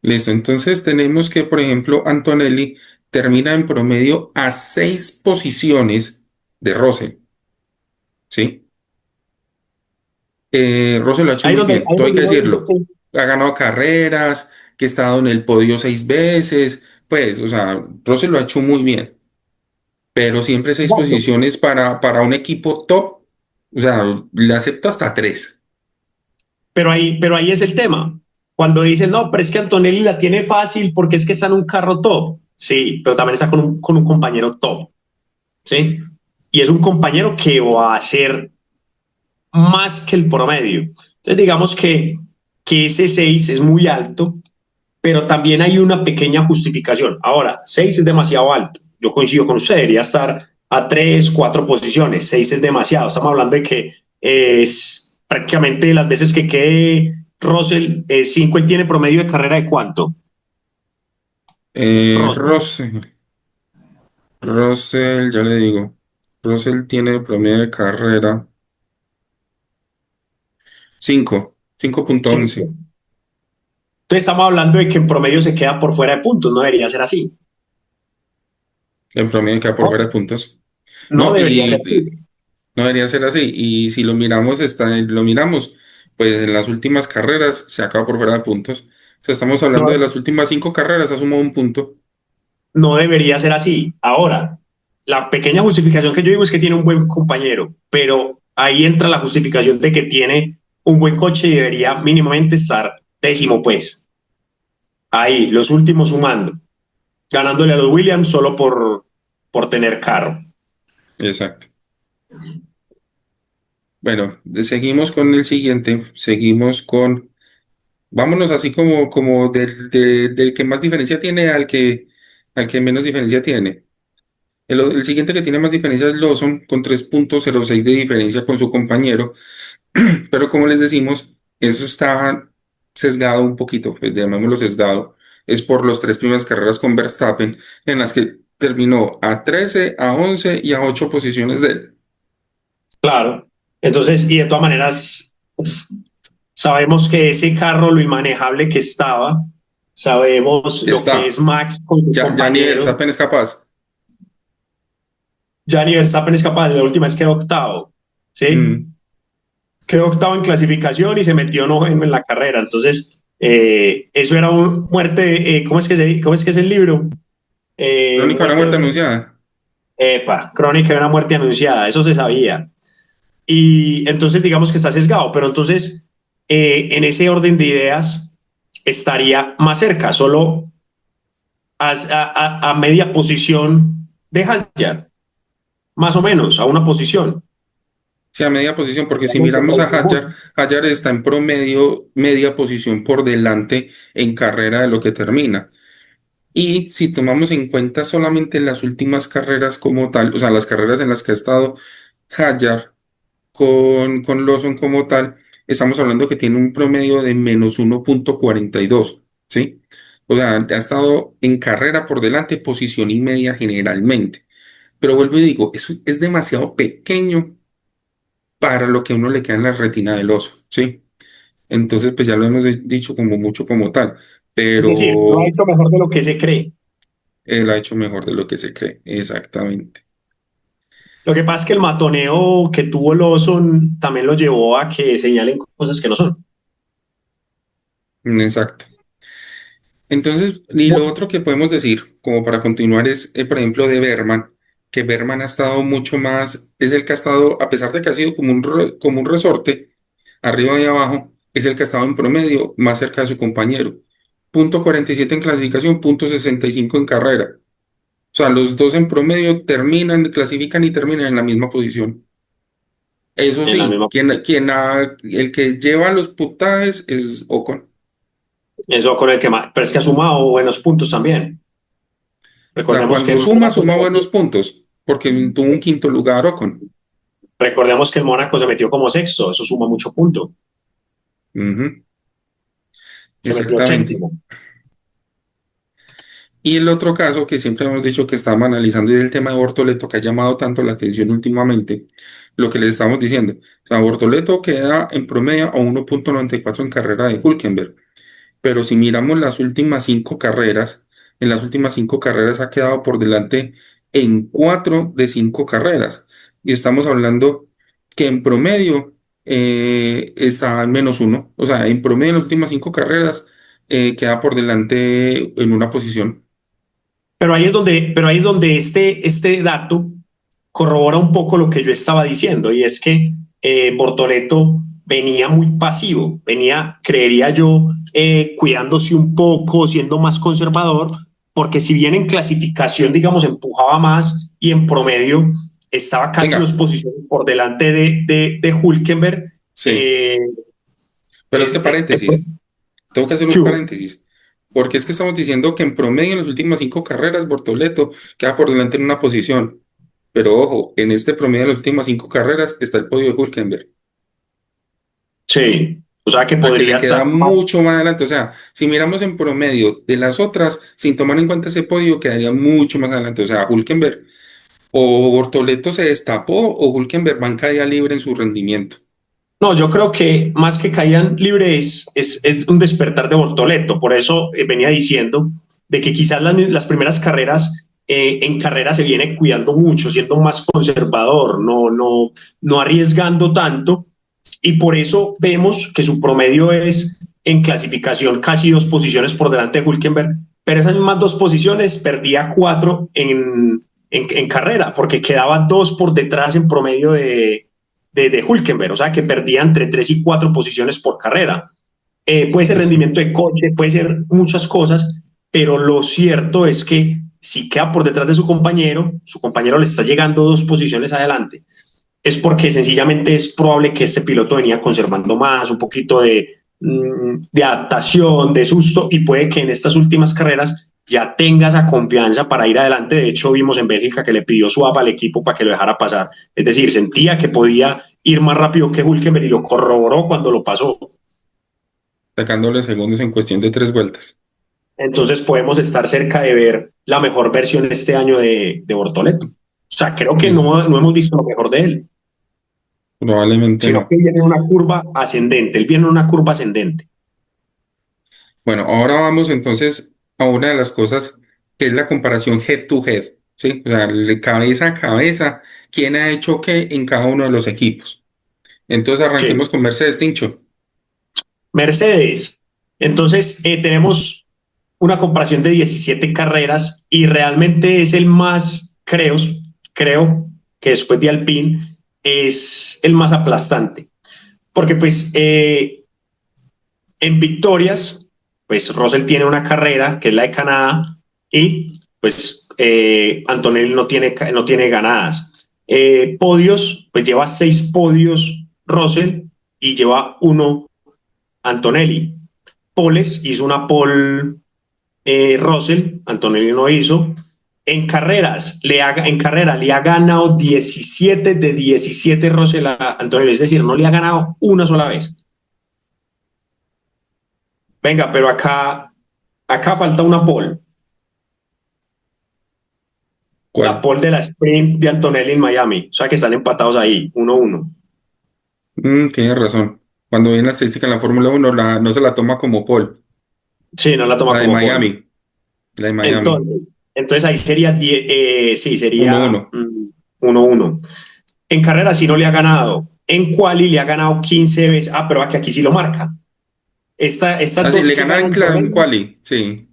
Listo, entonces tenemos que, por ejemplo, Antonelli termina en promedio a 6 posiciones de Russell, ¿sí? Russell lo ha hecho muy bien, Ahí todo hay donde que yo digo decirlo. Ha ganado carreras, que ha estado en el podio 6 veces, pues, o sea, Russell lo ha hecho muy bien, pero siempre seis exacto. posiciones para un equipo top, o sea, le acepto hasta tres. Pero ahí es el tema. Cuando dicen, no, pero es que Antonelli la tiene fácil porque es que está en un carro top. Sí, pero también está con un compañero top. ¿Sí? Y es un compañero que va a ser más que el promedio. Entonces, digamos que ese 6 es muy alto, pero también hay una pequeña justificación. Ahora, 6 es demasiado alto. Yo coincido con usted, debería estar a 3 4 posiciones. 6 es demasiado. Estamos hablando de que es prácticamente las veces que quede Russell, 5 él tiene promedio de carrera de cuánto. Russell. Russell, ya le digo, Russell tiene promedio de carrera 5.11. 5. Entonces estamos hablando de que en promedio se queda por fuera de puntos. No debería ser así. El promedio queda por No, fuera de puntos. no No, debería ser y así. no debería ser así. Y si lo miramos, lo miramos, pues en las últimas carreras se acaba por fuera de puntos. O sea, estamos hablando de No, las últimas 5 carreras, ha sumado un punto. no debería ser así. Ahora, la pequeña justificación que yo digo es que tiene un buen compañero, pero ahí entra la justificación de que tiene un buen coche y debería mínimamente estar décimo, pues. Ahí, los últimos sumando, ganándole a los Williams solo por tener carro. Exacto. Bueno, seguimos con el siguiente. Seguimos con, vámonos así como del que más diferencia tiene al que menos diferencia tiene. El siguiente que tiene más diferencia es Lawson, con 3.06 de diferencia con su compañero. Pero como les decimos, eso está sesgado un poquito, pues llamémoslo sesgado. Es por las 3 primeras carreras con Verstappen, en las que terminó a 13, a 11 y a 8 posiciones de él. Claro. Entonces, y de todas maneras, pues, sabemos que ese carro, lo inmanejable que estaba, sabemos lo que es Está, Max con sus ya ni compañeros. Verstappen es capaz. Gianni Verstappen es capaz, la última vez quedó octavo, ¿sí? Mm, Quedó octavo en clasificación y se metió noveno en la carrera. Entonces, eso era un muerte, ¿cómo es que es el libro? Crónica de una Muerte, muerte anunciada. crónica de una muerte anunciada, eso se sabía. Y entonces digamos que está sesgado, pero entonces en ese orden de ideas estaría más cerca, solo a media posición de Hadjar, más o menos, a una posición. Sí, a media posición, porque si miramos a Hadjar, Hadjar está en promedio, media posición por delante en carrera de lo que termina. Y si tomamos en cuenta solamente las últimas carreras como tal, o sea, las carreras en las que ha estado Hadjar con Lawson como tal, estamos hablando que tiene un promedio de -1.42, ¿sí? O sea, ha estado en carrera por delante, posición y media generalmente. Pero vuelvo y digo, es demasiado pequeño para lo que a uno le queda en la retina del oso, ¿sí? Entonces, pues ya lo hemos dicho como mucho como tal, Es decir, lo ha pero hecho mejor de lo que se cree. él ha hecho mejor de lo que se cree, exactamente. Lo que pasa es que el matoneo que tuvo Lawson también lo llevó a que señalen cosas que no son. Exacto. Entonces, y lo otro que podemos decir, como para continuar, es, por ejemplo, de Berman, que Berman ha estado mucho más, es el que ha estado, a pesar de que ha sido como un resorte, arriba y abajo, es el que ha estado en promedio más cerca de su compañero. .47 en clasificación, .65 en carrera. O sea, los dos en promedio terminan, clasifican y terminan en la misma posición. Eso En la sí, misma. el que lleva los puntajes es Ocon. Eso con el que más, pero es que ha sumado buenos puntos también. O sea, Recordemos que cuando en suma, Mónaco, suma buenos puntos, porque tuvo un quinto lugar Ocon. recordemos que el Mónaco se metió como sexto, eso suma mucho punto. Ujú, Se metió exactamente. séptimo. Y el otro caso que siempre hemos dicho que estábamos analizando es el tema de Bortoleto, que ha llamado tanto la atención últimamente, lo que les estamos diciendo. O sea, Bortoleto queda en promedio a 1.94 en carrera de Hülkenberg. Pero si miramos las últimas 5 carreras, en las últimas 5 carreras ha quedado por delante en 4 de 5 carreras. Y estamos hablando que en promedio está en -1. O sea, en promedio en las últimas 5 carreras queda por delante en una posición. Pero ahí es donde este dato corrobora un poco lo que yo estaba diciendo, y es que Bortoleto venía muy pasivo, venía, creería yo, cuidándose un poco, siendo más conservador, porque si bien en clasificación, digamos, empujaba más y en promedio estaba casi Venga, 2 posiciones por delante de Hülkenberg. sí, eh, pero es que paréntesis, tengo que hacer ¿Qué un hubo? paréntesis. Porque es que estamos diciendo que en promedio en las últimas 5 carreras Bortoleto queda por delante en una posición. Pero ojo, en este promedio de las últimas 5 carreras está el podio de Hülkenberg. Sí, o sea que A que le podría estar queda más. mucho más adelante. O sea, si miramos en promedio de las otras, sin tomar en cuenta ese podio, quedaría mucho más adelante. O sea, Hülkenberg o Bortoleto se destapó o Hülkenberg va en caída libre en su rendimiento. No, yo creo que más que caían libres es un despertar de Bortoleto. Por eso venía diciendo de que quizás las primeras carreras, en carrera se viene cuidando mucho, siendo más conservador, no arriesgando tanto. Y por eso vemos que su promedio es en clasificación casi 2 posiciones por delante de Hülkenberg. Pero esas mismas 2 posiciones perdía 4 en carrera, porque quedaba 2 por detrás en promedio de Hülkenberg, o sea que perdía entre 3 y 4 posiciones por carrera. Puede ser Eso. rendimiento de coche, puede ser muchas cosas, pero lo cierto es que si queda por detrás de su compañero le está llegando 2 posiciones adelante, es porque sencillamente es probable que este piloto venía conservando más, un poquito de adaptación, de susto, y puede que en estas últimas carreras ya tenga esa confianza para ir adelante. De hecho, vimos en Bélgica que le pidió swap al equipo para que lo dejara pasar. Es decir, sentía que podía ir más rápido que Hülkenberg y lo corroboró cuando lo pasó. Sacándole segundos en cuestión de 3 vueltas. Entonces podemos estar cerca de ver la mejor versión este año de Bortoleto. O sea, creo que Listo. no hemos visto lo mejor de él, Probablemente sino no. que viene en una curva ascendente. Él viene en una curva ascendente. Bueno, ahora vamos entonces a una de las cosas que es la comparación head to head, ¿sí? O sea, cabeza a cabeza, quién ha hecho qué en cada uno de los equipos. Entonces Sí. arranquemos con Mercedes, Tincho. Mercedes. Entonces, tenemos una comparación de 17 carreras y realmente es el más, creo que después de Alpine es el más aplastante. Porque pues en victorias, pues Russell tiene una carrera que es la de Canadá y pues Antonelli no tiene ganadas. Podios, pues lleva 6 podios Russell y lleva uno Antonelli. Poles hizo una pole Russell, Antonelli no hizo. En carrera le ha ganado 17 de 17 Russell a Antonelli, es decir, no le ha ganado una sola vez. Venga, pero acá falta una pole, la ¿Cuál? pole de la sprint de Antonelli en Miami, o sea que están empatados ahí, 1-1. Tienes razón. Cuando viene la estadística en la Fórmula 1, no se la toma como pole. Sí, no la toma La de como pole. Miami. La de Miami. Entonces ahí sería, sí, Uno sería uno. 1-1. En carrera sí no le ha ganado. En quali le ha ganado 15 veces. Ah, pero aquí sí lo marca. Estas Así, dos le que ganan ganan en Antonelli, quali. Sí.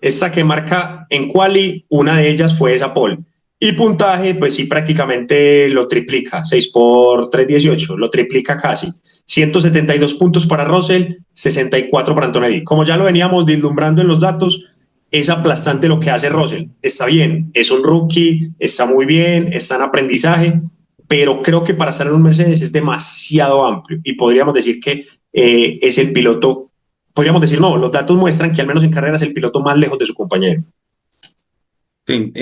esta que marca en quali, una de ellas fue esa pole. Y puntaje, pues sí, prácticamente lo triplica. 6 por 3, 18. Lo triplica casi. 172 puntos para Russell, 64 para Antonelli. Como ya lo veníamos vislumbrando en los datos, es aplastante lo que hace Russell. Está bien, es un rookie, está muy bien, está en aprendizaje, pero creo que para estar en un Mercedes es demasiado amplio y podríamos decir que es el piloto, podríamos decir, no, los datos muestran que al menos en carrera es el piloto más lejos de su compañero. Sí.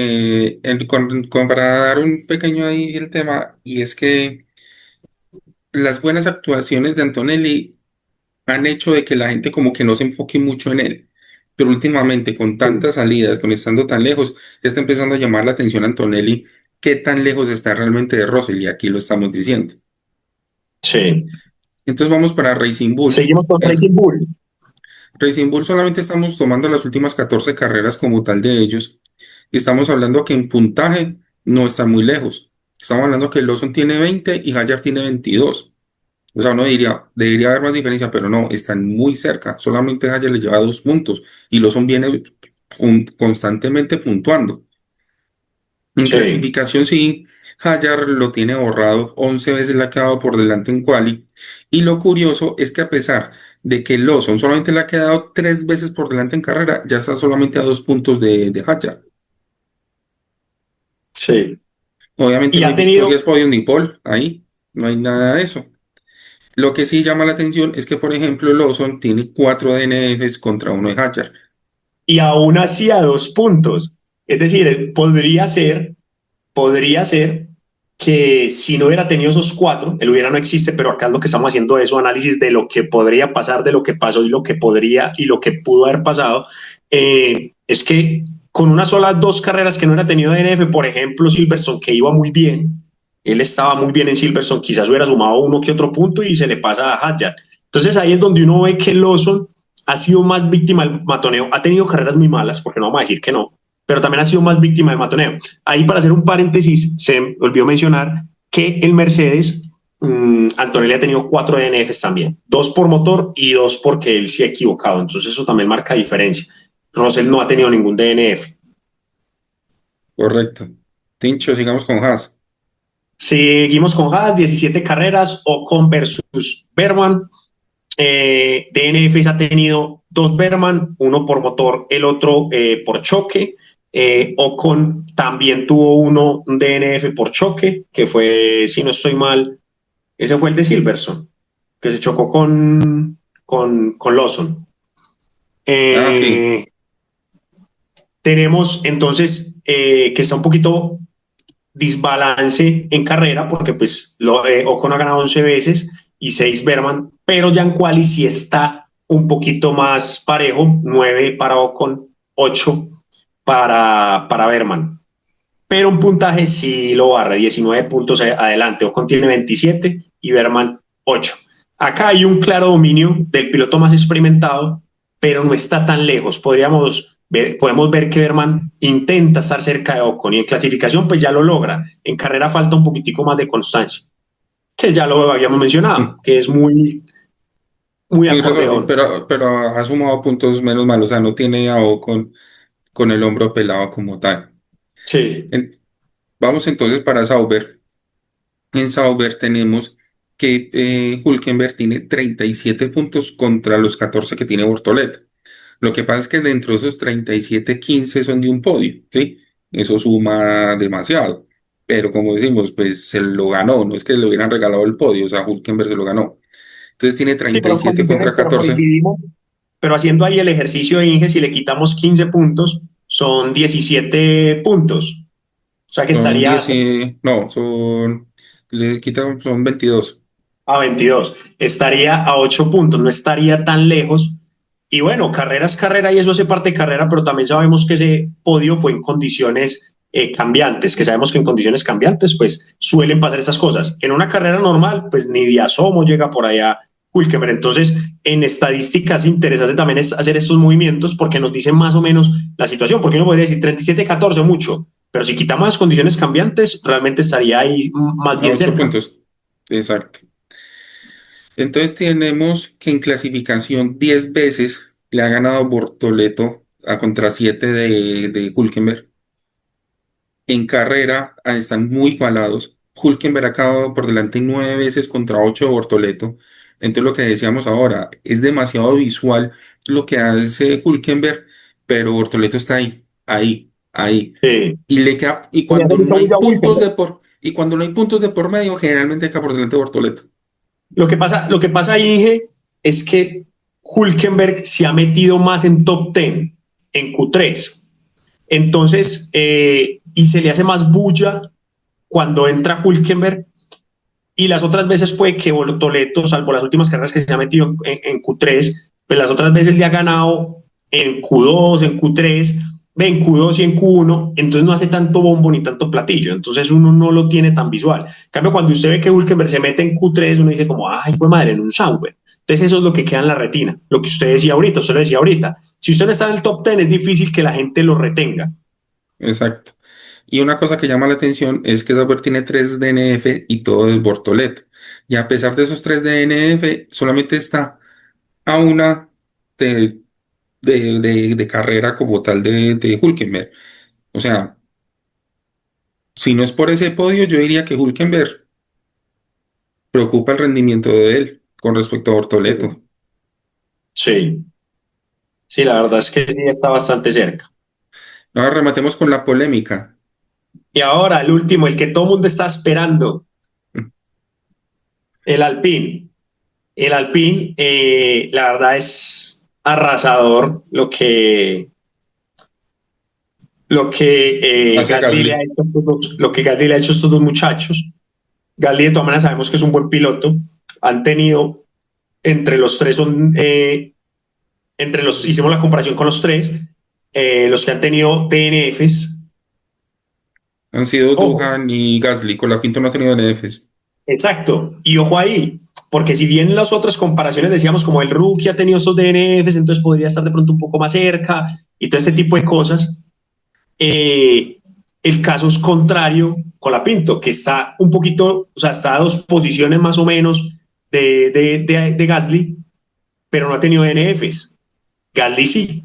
Para dar un pequeño ahí el tema, y es que las buenas actuaciones de Antonelli han hecho de que la gente como que no se enfoque mucho en él. Pero últimamente, con Sí, tantas salidas, con estando tan lejos, ya está empezando a llamar la atención Antonelli qué tan lejos está realmente de Russell, y aquí lo estamos diciendo. sí. Entonces vamos para Racing Bulls. Seguimos con Eh, Racing Bull. Racing Bull solamente estamos tomando las últimas 14 carreras como tal de ellos. Y estamos hablando que en puntaje no está muy lejos. Estamos hablando que Lawson tiene 20 y Hayar tiene 22. O sea, uno diría, debería haber más diferencia, pero no, están muy cerca. Solamente Haller le lleva 2 puntos y Lawson viene constantemente puntuando. En Sí, clasificación, sí, Hayar lo tiene borrado, 11 veces le ha quedado por delante en quali. Y lo curioso es que a pesar de que Lawson solamente le ha quedado 3 veces por delante en carrera, ya está solamente a 2 puntos de Hayar. sí. Obviamente Y no hay ha tenido, victorias, podium ni pole, ahí no hay nada de eso. Lo que sí llama la atención es que, por ejemplo, Lawson tiene 4 DNFs contra uno de Hayar. y aún así a 2 puntos. Es decir, podría ser que si no hubiera tenido esos cuatro, el hubiera no existe, pero acá es lo que estamos haciendo es un análisis de lo que podría pasar, de lo que pasó y lo que podría y lo que pudo haber pasado. Es que con una sola dos carreras que no hubiera tenido DNF, por ejemplo, Silverstone, que iba muy bien, él estaba muy bien en Silverstone, quizás hubiera sumado uno que otro punto y se le pasa a Hadjar. Entonces ahí es donde uno ve que Lawson ha sido más víctima del matoneo, ha tenido carreras muy malas, porque no vamos a decir que no, pero también ha sido más víctima del matoneo. Ahí para hacer un paréntesis, se me olvidó mencionar que el Mercedes, Antonelli ha tenido 4 DNFs también, 2 por motor y 2 porque él se ha equivocado, entonces eso también marca diferencia. Russell no ha tenido ningún DNF. Correcto. Tincho, sigamos con Haas. Seguimos con Haas, 17 carreras, Ocon versus Berman. DNFs ha tenido 2 Berman, uno por motor, el otro por choque. Ocon también tuvo un DNF por choque, que fue, si no estoy mal, ese fue el de Silverson, que se chocó con Lawson. Ah, sí. Eh, Tenemos entonces que está un poquito disbalance en carrera, porque pues Ocon ha ganado 11 veces y 6 Berman, pero ya en quali sí está un poquito más parejo, 9 para Ocon, 8 para Berman. Pero un puntaje sí lo barra, 19 puntos adelante. Ocon tiene 27 y Berman 8. Acá hay un claro dominio del piloto más experimentado, pero no está tan lejos. Podemos ver que Berman intenta estar cerca de Ocon y en clasificación pues ya lo logra. En carrera falta un poquitico más de constancia, que ya lo habíamos mencionado, Mm, que es muy, muy muy razón, acordeón. pero ha sumado puntos menos malos, o sea, no tiene a O con el hombro pelado como tal. Sí, En- Vamos entonces para Sauber. En Sauber tenemos que Hülkenberg tiene 37 puntos contra los 14 que tiene Bortoleto. Lo que pasa es que dentro de esos 37 15 son de un podio, ¿sí? Eso suma demasiado. Pero como decimos, pues se lo ganó, no es que le hubieran regalado el podio, o sea, Hülkenberg se lo ganó. Entonces tiene sí, treinta y fueron siete contra condiciones, pero 14, coincidimos. Pero haciendo ahí el ejercicio de Inge, si le quitamos 15 puntos, son 17 puntos. O sea que son estaría 10, no, le quitan, son 22. a 22. Estaría a 8 puntos, no estaría tan lejos. Y bueno, carrera es carrera y eso hace parte de carrera, pero también sabemos que ese podio fue en condiciones cambiantes, que sabemos que en condiciones cambiantes pues suelen pasar esas cosas. En una carrera normal pues ni de asomo llega por allá Hulkenberg. Entonces en estadísticas es interesante también es hacer estos movimientos porque nos dicen más o menos la situación, porque uno podría decir 37-14 mucho, pero si quitamos las condiciones cambiantes realmente estaría ahí más A bien 8 cerca. puntos. Exacto. Entonces tenemos que en clasificación 10 veces le ha ganado Bortoleto a contra 7 de Hülkenberg. En carrera están muy igualados. Hülkenberg ha acabado por delante 9 veces contra 8 de Bortoleto. Entonces lo que decíamos ahora, es demasiado visual lo que hace Hülkenberg, pero Bortoleto está ahí, ahí, ahí. Sí. Y Le hace cuando mucha no hay bulla a puntos Hulkenberg. y cuando no hay puntos de por medio, generalmente acaba por delante de Bortoleto. Lo que pasa, Inge, es que Hulkenberg se ha metido más en top 10, en Q3. Entonces, y se le hace más bulla cuando entra Hulkenberg. Y las otras veces puede que Bortoleto, salvo las últimas carreras que se ha metido en Q3, pues las otras veces le ha ganado en Q2, en Q3, en Q2 y en Q1, entonces no hace tanto bombo ni tanto platillo, entonces uno no lo tiene tan visual. En cambio, cuando usted ve que Hulkenberg se mete en Q3, uno dice como, ay, pues madre, en un Sauber. Entonces eso es lo que queda en la retina, lo que usted lo decía ahorita. Si usted no está en el top 10, es difícil que la gente lo retenga. Exacto. Y una cosa que llama la atención es que Sauber tiene 3 DNF y todo es Bortoleto. Y a pesar de esos 3 DNF, solamente está a una de, de carrera como tal de Hülkenberg. O sea, si no es por ese podio, yo diría que Hülkenberg preocupa el rendimiento de él con respecto a Bortoleto. Sí, sí, la verdad es que sí está bastante cerca. Ahora rematemos con la polémica. Y ahora el último, el que todo el mundo está esperando, el Alpine. El Alpine, la verdad es arrasador lo que Hacia Gasly le ha Gasly. hecho a lo que Gasly le ha hecho a estos dos muchachos. Gasly de todas maneras sabemos que es un buen piloto. Han tenido entre los tres son hicimos la comparación con los tres, los que han tenido DNFs. Han sido Ojo, Duhan y Gasly. Colapinto no ha tenido DNFs. exacto. Y ojo ahí, porque si bien las otras comparaciones decíamos como el rookie ha tenido estos DNFs, entonces podría estar de pronto un poco más cerca y todo este tipo de cosas. Eh, el caso es contrario con la Pinto, que está un poquito, o sea, está a dos posiciones más o menos de Gasly, pero no ha tenido DNFs. Gasly sí.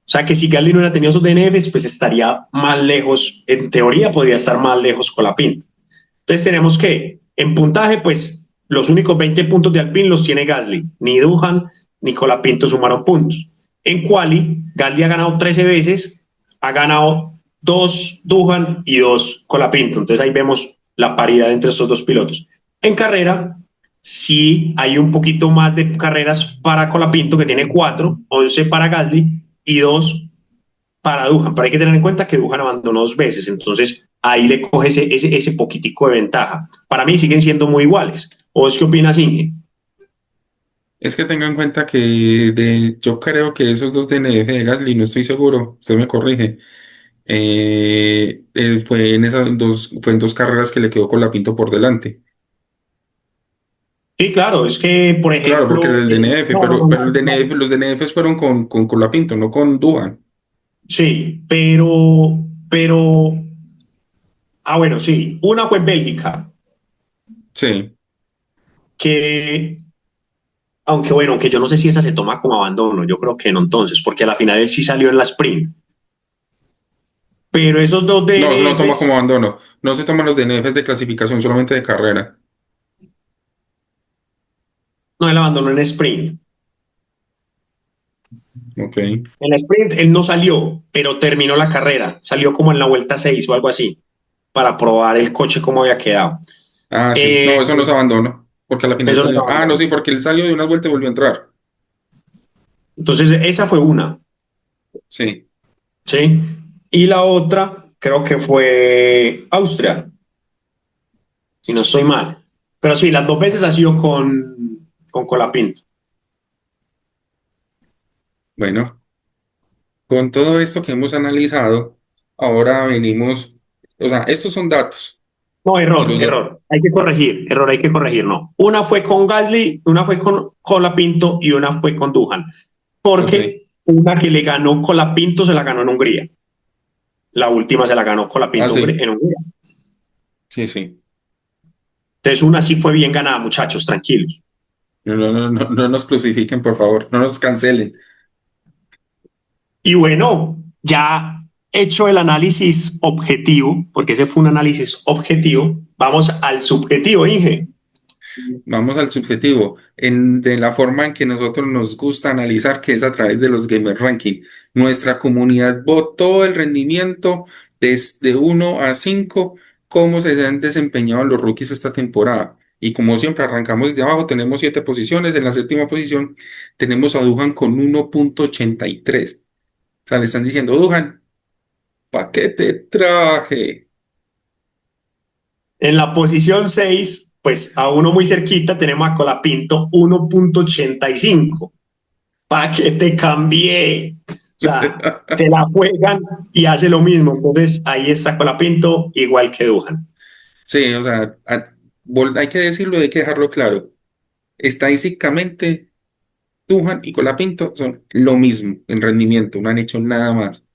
O sea que si Gasly no hubiera tenido esos DNFs, pues estaría más lejos, en teoría podría estar más lejos con la Pinto. Entonces tenemos que, en puntaje, pues los únicos 20 puntos de Alpine los tiene Gasly. Ni Duhan ni Colapinto sumaron puntos. En quali, Gasly ha ganado 13 veces, ha ganado 2 Duhan y 2 Colapinto. Entonces ahí vemos la paridad entre estos dos pilotos. En carrera, sí hay un poquito más de carreras para Colapinto, que tiene 4, 11 para Gasly y 2 para Dujan, pero hay que tener en cuenta que Dujan abandonó 2 veces, entonces ahí le coge ese poquitico de ventaja. Para mí siguen siendo muy iguales. ¿O es qué opinas, Inge? Es que tenga en cuenta que yo creo que esos dos DNF de Gasly, no estoy seguro, usted me corrige. Fue en dos carreras que le quedó Colapinto por delante. Sí, claro, es que, por Claro, porque ejemplo, era el DNF, no, no, no, pero el no, DNF, los DNFs fueron con Colapinto, no con Duhan. sí, bueno, sí, una fue en Bélgica, Sí, que, aunque bueno, aunque yo no sé si esa se toma como abandono, yo creo que no entonces, porque a la final él sí salió en la sprint, pero esos dos no, eso no toma como DNFs, abandono. No se toman los DNFs de clasificación, solamente de carrera. no, él abandonó en sprint. Ok. En la sprint él no salió, pero terminó la carrera. Salió como en la vuelta 6 o algo así, para probar el coche cómo había quedado. Ah, sí. Eh, No, eso no es abandono, porque a la final eso no lo salió. Ah, no, abandonó. sí, porque él salió de unas vueltas y volvió a entrar. Entonces, esa fue una, Sí. ¿sí? Y la otra, creo que fue Austria, si no estoy mal. Pero sí, las 2 veces ha sido con Colapinto. Bueno, con todo esto que hemos analizado, ahora venimos, o sea, estos son datos. No, Y error, los da- error. Hay que corregir, error, hay que corregir, no. Una fue con Gasly, una fue con Colapinto y una fue con Duhan. ok. Porque una que le ganó Colapinto se la ganó en Hungría. La última se la ganó Ah, Colapinto sí. en Hungría. Sí, sí. Entonces, una sí fue bien ganada, muchachos, tranquilos. No, no, no, no, no nos crucifiquen, por favor. No nos cancelen. Y bueno, ya hecho el análisis objetivo, porque ese fue un análisis objetivo, vamos al subjetivo, Inge. Vamos al subjetivo, de la forma en que nosotros nos gusta analizar, que es a través de los Gamer Ranking. Nuestra comunidad votó el rendimiento desde 1 a 5, cómo se han desempeñado los rookies esta temporada. Y como siempre, arrancamos desde abajo, tenemos 7 posiciones. En la séptima posición tenemos a Duhan con 1,83. O sea, le están diciendo, Duhan, ¿pa' qué te traje? En la posición 6, pues a uno muy cerquita tenemos a Colapinto 1.85. ¿Para que te cambié? O sea, te la juegan y hace lo mismo. Entonces ahí está Colapinto igual que Dujan. Sí, o sea, hay que decirlo, hay que dejarlo claro. Estadísticamente, Tujan y Colapinto son lo mismo en rendimiento, no han hecho nada más.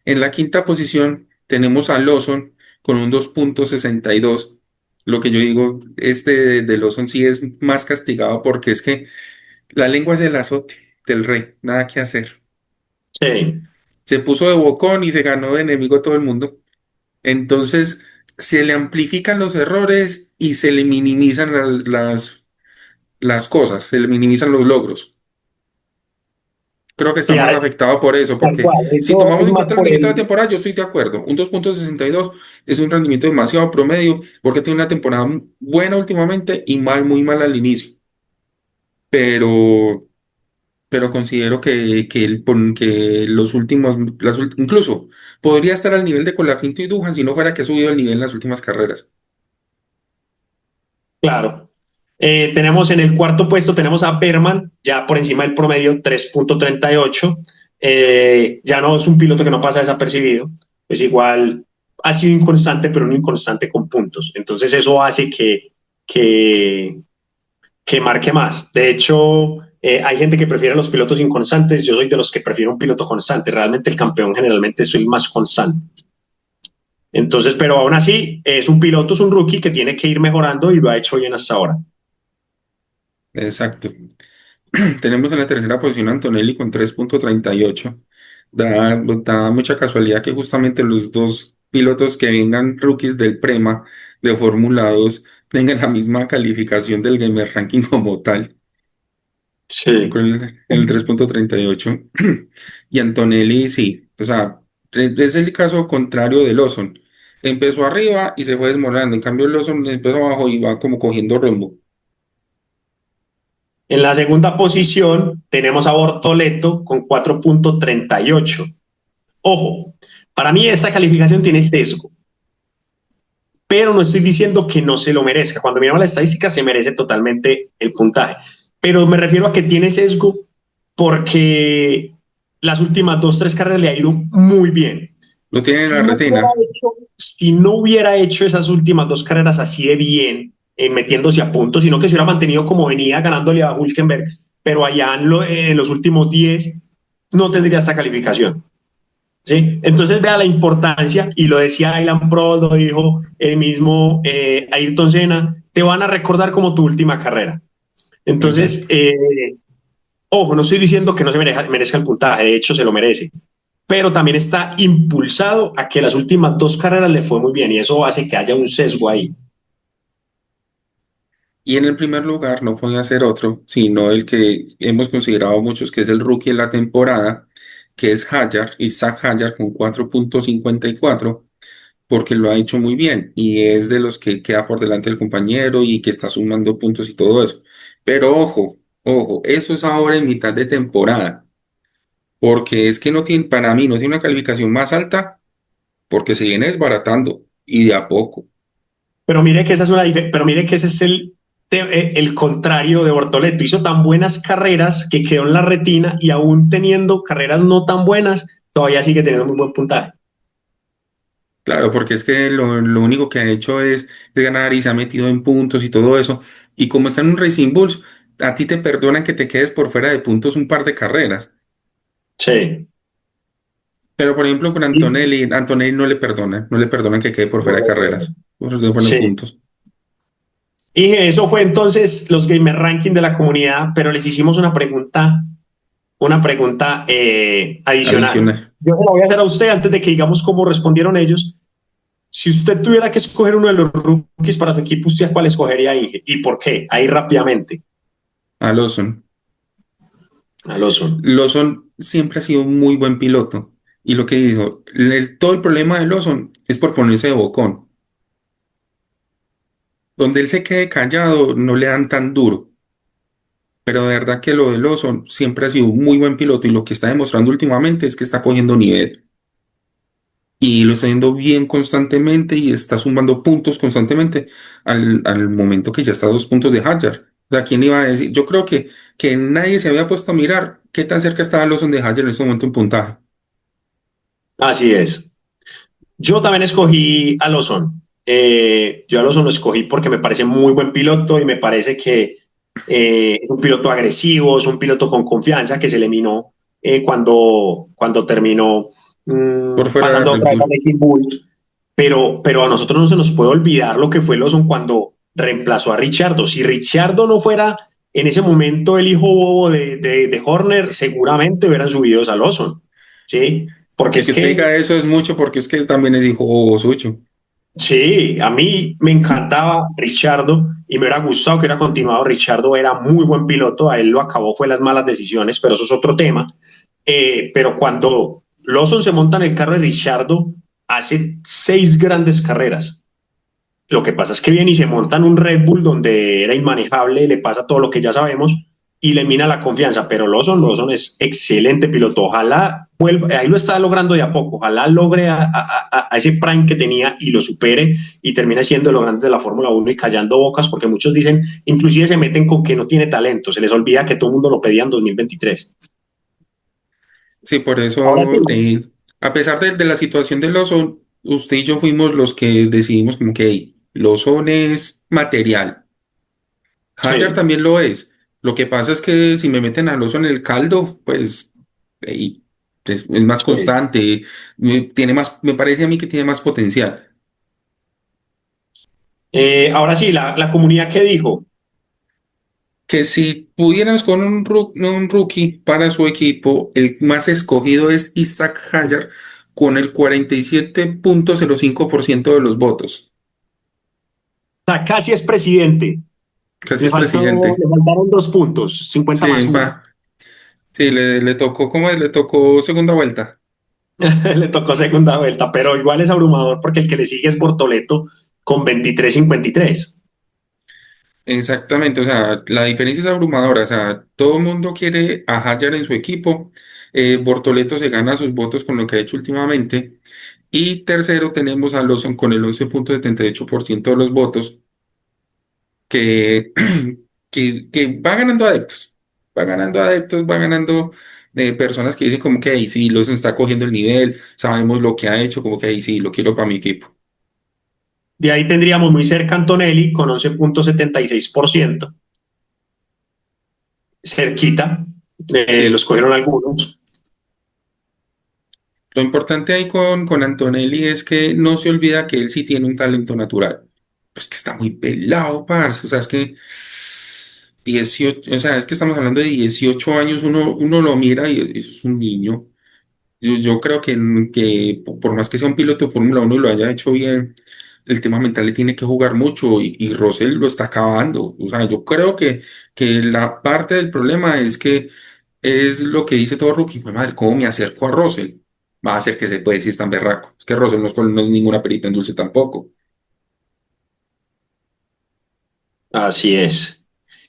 En la quinta posición tenemos a Lawson con un 2.62. Lo que yo digo, este de Lawson sí es más castigado porque es que la lengua es el azote del rey, nada que hacer. Sí. Se puso de bocón y se ganó de enemigo a todo el mundo. Entonces, se le amplifican los errores y se le minimizan las cosas, se le minimizan los logros. Creo que está Sí, más afectado por eso, tal porque cual. si Eso tomamos es en más cuenta el por rendimiento de la el. temporada, yo estoy de acuerdo. Un 2.62 es un rendimiento demasiado promedio porque tiene una temporada buena últimamente y muy mal al inicio. Pero, pero considero que los últimos, incluso podría estar al nivel de Colapinto y Dujan si no fuera que ha subido el nivel en las últimas carreras. Claro. Tenemos en el cuarto puesto, tenemos a Berman, ya por encima del promedio, 3.38. Ya no es un piloto que no pasa desapercibido, es igual, ha sido inconstante, pero no inconstante con puntos. Entonces eso hace que, que marque más. De hecho, hay gente que prefiere los pilotos inconstantes, yo soy de los que prefiero un piloto constante. Realmente el campeón generalmente soy más constante. Entonces, pero aún así, es un piloto, es un rookie que tiene que ir mejorando y lo ha hecho bien hasta ahora. Exacto. Tenemos en la tercera posición a Antonelli con 3.38. Da mucha casualidad que justamente los dos pilotos que vengan rookies del Prema de Fórmula 2 tengan la misma calificación del Gamer Ranking como tal, con Sí. el 3.38. Y Antonelli sí, o sea, es el caso contrario de Lawson. Empezó arriba y se fue desmoronando. En cambio, Lawson empezó abajo y va como cogiendo rumbo. En la segunda posición tenemos a Bortoleto con 4.38. Ojo, para mí esta calificación tiene sesgo, pero no estoy diciendo que no se lo merezca. Cuando miramos la estadística se merece totalmente el puntaje, pero me refiero a que tiene sesgo porque las últimas dos, tres carreras le ha ido muy bien. Lo tienen en la retina. Si no hubiera hecho esas últimas dos carreras así de bien, metiéndose a puntos, sino que se hubiera mantenido como venía ganándole a Hulkenberg, pero allá en los últimos 10 no tendría esta calificación. ¿Sí? Entonces vea la importancia, y lo decía Aylan Pro, lo dijo el mismo Ayrton Senna, te van a recordar como tu última carrera. Entonces, Exacto. ojo, no estoy diciendo que no se merezca el puntaje, de hecho se lo merece, pero también está impulsado a que las últimas dos carreras le fue muy bien y eso hace que haya un sesgo ahí. Y en el primer lugar no podía ser otro, sino el que hemos considerado muchos que es el rookie de la temporada, que es Isaac Hayar con 4.54, porque lo ha hecho muy bien y es de los que queda por delante del compañero y que está sumando puntos y todo eso. Pero ojo, eso es ahora en mitad de temporada, porque es que no tiene, para mí no tiene una calificación más alta, porque se viene desbaratando y de a poco. Pero mire que esa es pero mire que ese es el contrario de Bortoleto. Hizo tan buenas carreras que quedó en la retina y aún teniendo carreras no tan buenas, todavía sigue teniendo muy buen puntaje. Claro, porque es que lo único que ha hecho es ganar y se ha metido en puntos y todo eso. Y como está en un Racing Bulls, a ti te perdonan que te quedes por fuera de puntos un par de carreras. Sí. Pero por ejemplo con Antonelli no le perdonan que quede por fuera de carreras. Por eso le ponen Sí. puntos. Y eso fue entonces los Gamer Ranking de la comunidad, pero les hicimos una pregunta adicional. Adicional. Yo se la voy a hacer a usted antes de que digamos cómo respondieron ellos. Si usted tuviera que escoger uno de los rookies para su equipo, ¿usted a cuál escogería, Inge? ¿Y por qué? Ahí rápidamente. A Lawson. A Lawson. Lawson siempre ha sido un muy buen piloto. Y lo que dijo, todo el problema de Lawson es por ponerse de bocón. Donde él se quede callado, no le dan tan duro. Pero de verdad que lo de Lawson siempre ha sido un muy buen piloto y lo que está demostrando últimamente es que está cogiendo nivel y lo está haciendo bien constantemente y está sumando puntos constantemente al momento que ya está a 2 puntos de Hadjar. O sea, ¿quién iba a decir? Yo creo que nadie se había puesto a mirar qué tan cerca estaba Lawson de Hadjar en este momento en puntaje. Así es. Yo también escogí a Lawson. Yo a Lawson lo escogí porque me parece muy buen piloto y me parece que es un piloto agresivo, es un piloto con confianza que se eliminó cuando terminó por fuera de pasando Red otra vez a Bull. Racing Bull, pero a nosotros no se nos puede olvidar lo que fue Lawson cuando reemplazó a Richardo. Si Richardo no fuera en ese momento el hijo bobo de Horner, seguramente hubieran subido a Lawson, ¿sí? Porque Y es que usted que diga eso es mucho porque es que él también es hijo suyo. sí, a mí me encantaba Richardo y me hubiera gustado que hubiera continuado. Richardo era muy buen piloto, a él lo acabó fue las malas decisiones, pero eso es otro tema. Pero cuando Lawson se monta en el carro de Richardo, hace 6 grandes carreras. Lo que pasa es que viene y se monta en un Red Bull donde era inmanejable, le pasa todo lo que ya sabemos y le mina la confianza. Pero Lawson es excelente piloto. Ojalá vuelva, ahí lo está logrando de a poco. Ojalá logre a ese prime que tenía y lo supere y termine siendo lo grande de la Fórmula 1 y callando bocas, porque muchos dicen, inclusive se meten con que no tiene talento. Se les olvida que todo el mundo lo pedía en 2023. Sí, por Ahora sí. eso, a pesar de la situación de Lawson, usted y yo fuimos los que decidimos como que hey, Lawson es material. Hadjar Sí. también lo es. Lo que pasa es que si me meten a Lawson en el caldo, pues hey, es más Sí. constante, tiene más, me parece a mí que tiene más potencial. Ahora sí, la comunidad que dijo, Que si pudiéramos con un rookie para su equipo, el más escogido es Isaac Hadjar con el 47,05% de los votos. o sea, casi es presidente. Casi es presidente. Le faltaron 2 puntos, 50 Sí, más uno. sí, le tocó, ¿cómo es? Le tocó segunda vuelta. Le tocó segunda vuelta, pero igual es abrumador porque el que le sigue es Bortoleto con 23,53. Exactamente, o sea, la diferencia es abrumadora, o sea, todo el mundo quiere a Hadjar en su equipo, Bortoleto se gana sus votos con lo que ha hecho últimamente, y tercero tenemos a Lawson con el 11,78% de los votos, que, que va ganando adeptos, va ganando adeptos, va ganando personas que dicen como que ahí sí, Lawson está cogiendo el nivel, sabemos lo que ha hecho, como que ahí sí, lo quiero para mi equipo. De ahí tendríamos muy cerca a Antonelli con 11,76%. Cerquita, lo Sí. escogieron algunos. Lo importante ahí con Antonelli es que no se olvida que él sí tiene un talento natural. Pues que está muy pelado, parce. O sea, es que 18, o sea, es que estamos hablando de 18 años, uno lo mira y es un niño. Yo creo que por más que sea un piloto de Fórmula 1 y lo haya hecho bien, el tema mental le tiene que jugar mucho y Russell lo está acabando. O sea, yo creo que la parte del problema es que es lo que dice todo rookie. Fue madre, ¿cómo me acerco a Russell? Va a ser que se puede decir tan berraco. Es que Russell no es ninguna perita en dulce tampoco. Así es.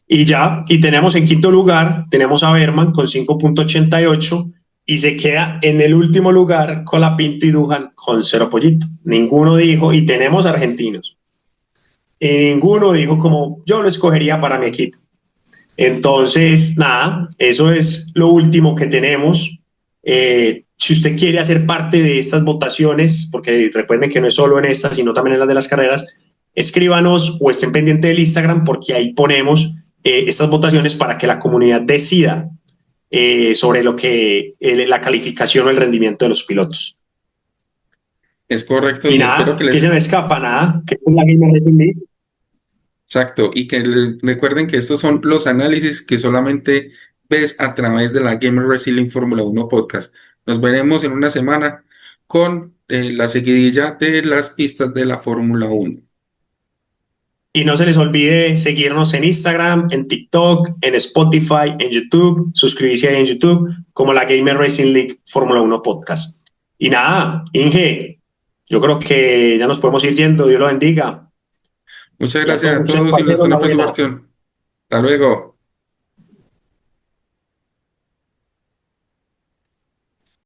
Y ya, y tenemos en quinto lugar, tenemos a Berman con 5,88 y se queda en el último lugar con la Pinto y Dujan con 0 pollito. Ninguno dijo, y tenemos argentinos, y ninguno dijo como yo lo escogería para mi equipo. Entonces, nada, eso es lo último que tenemos. Si usted quiere hacer parte de estas votaciones, porque recuerden que no es solo en estas, sino también en las de las carreras, escríbanos o estén pendientes del Instagram porque ahí ponemos estas votaciones para que la comunidad decida sobre lo que la calificación o el rendimiento de los pilotos. Es correcto Y y espero que nada, que se les... me escapa, nada, que es la Gamer Racing League. Exacto, y que recuerden que estos son los análisis que solamente ves a través de la Gamer Resilient Fórmula 1 podcast. Nos veremos en una semana con la seguidilla de las pistas de la Fórmula 1. Y no se les olvide seguirnos en Instagram, en TikTok, en Spotify, en YouTube, suscribirse ahí en YouTube, como la Gamer Racing League Fórmula 1 Podcast. Y nada, Inge, yo creo que ya nos podemos ir yendo, Dios lo bendiga. Muchas Y a gracias todos a ustedes, todos y parceros, hasta la una buena. próxima versión. Hasta luego.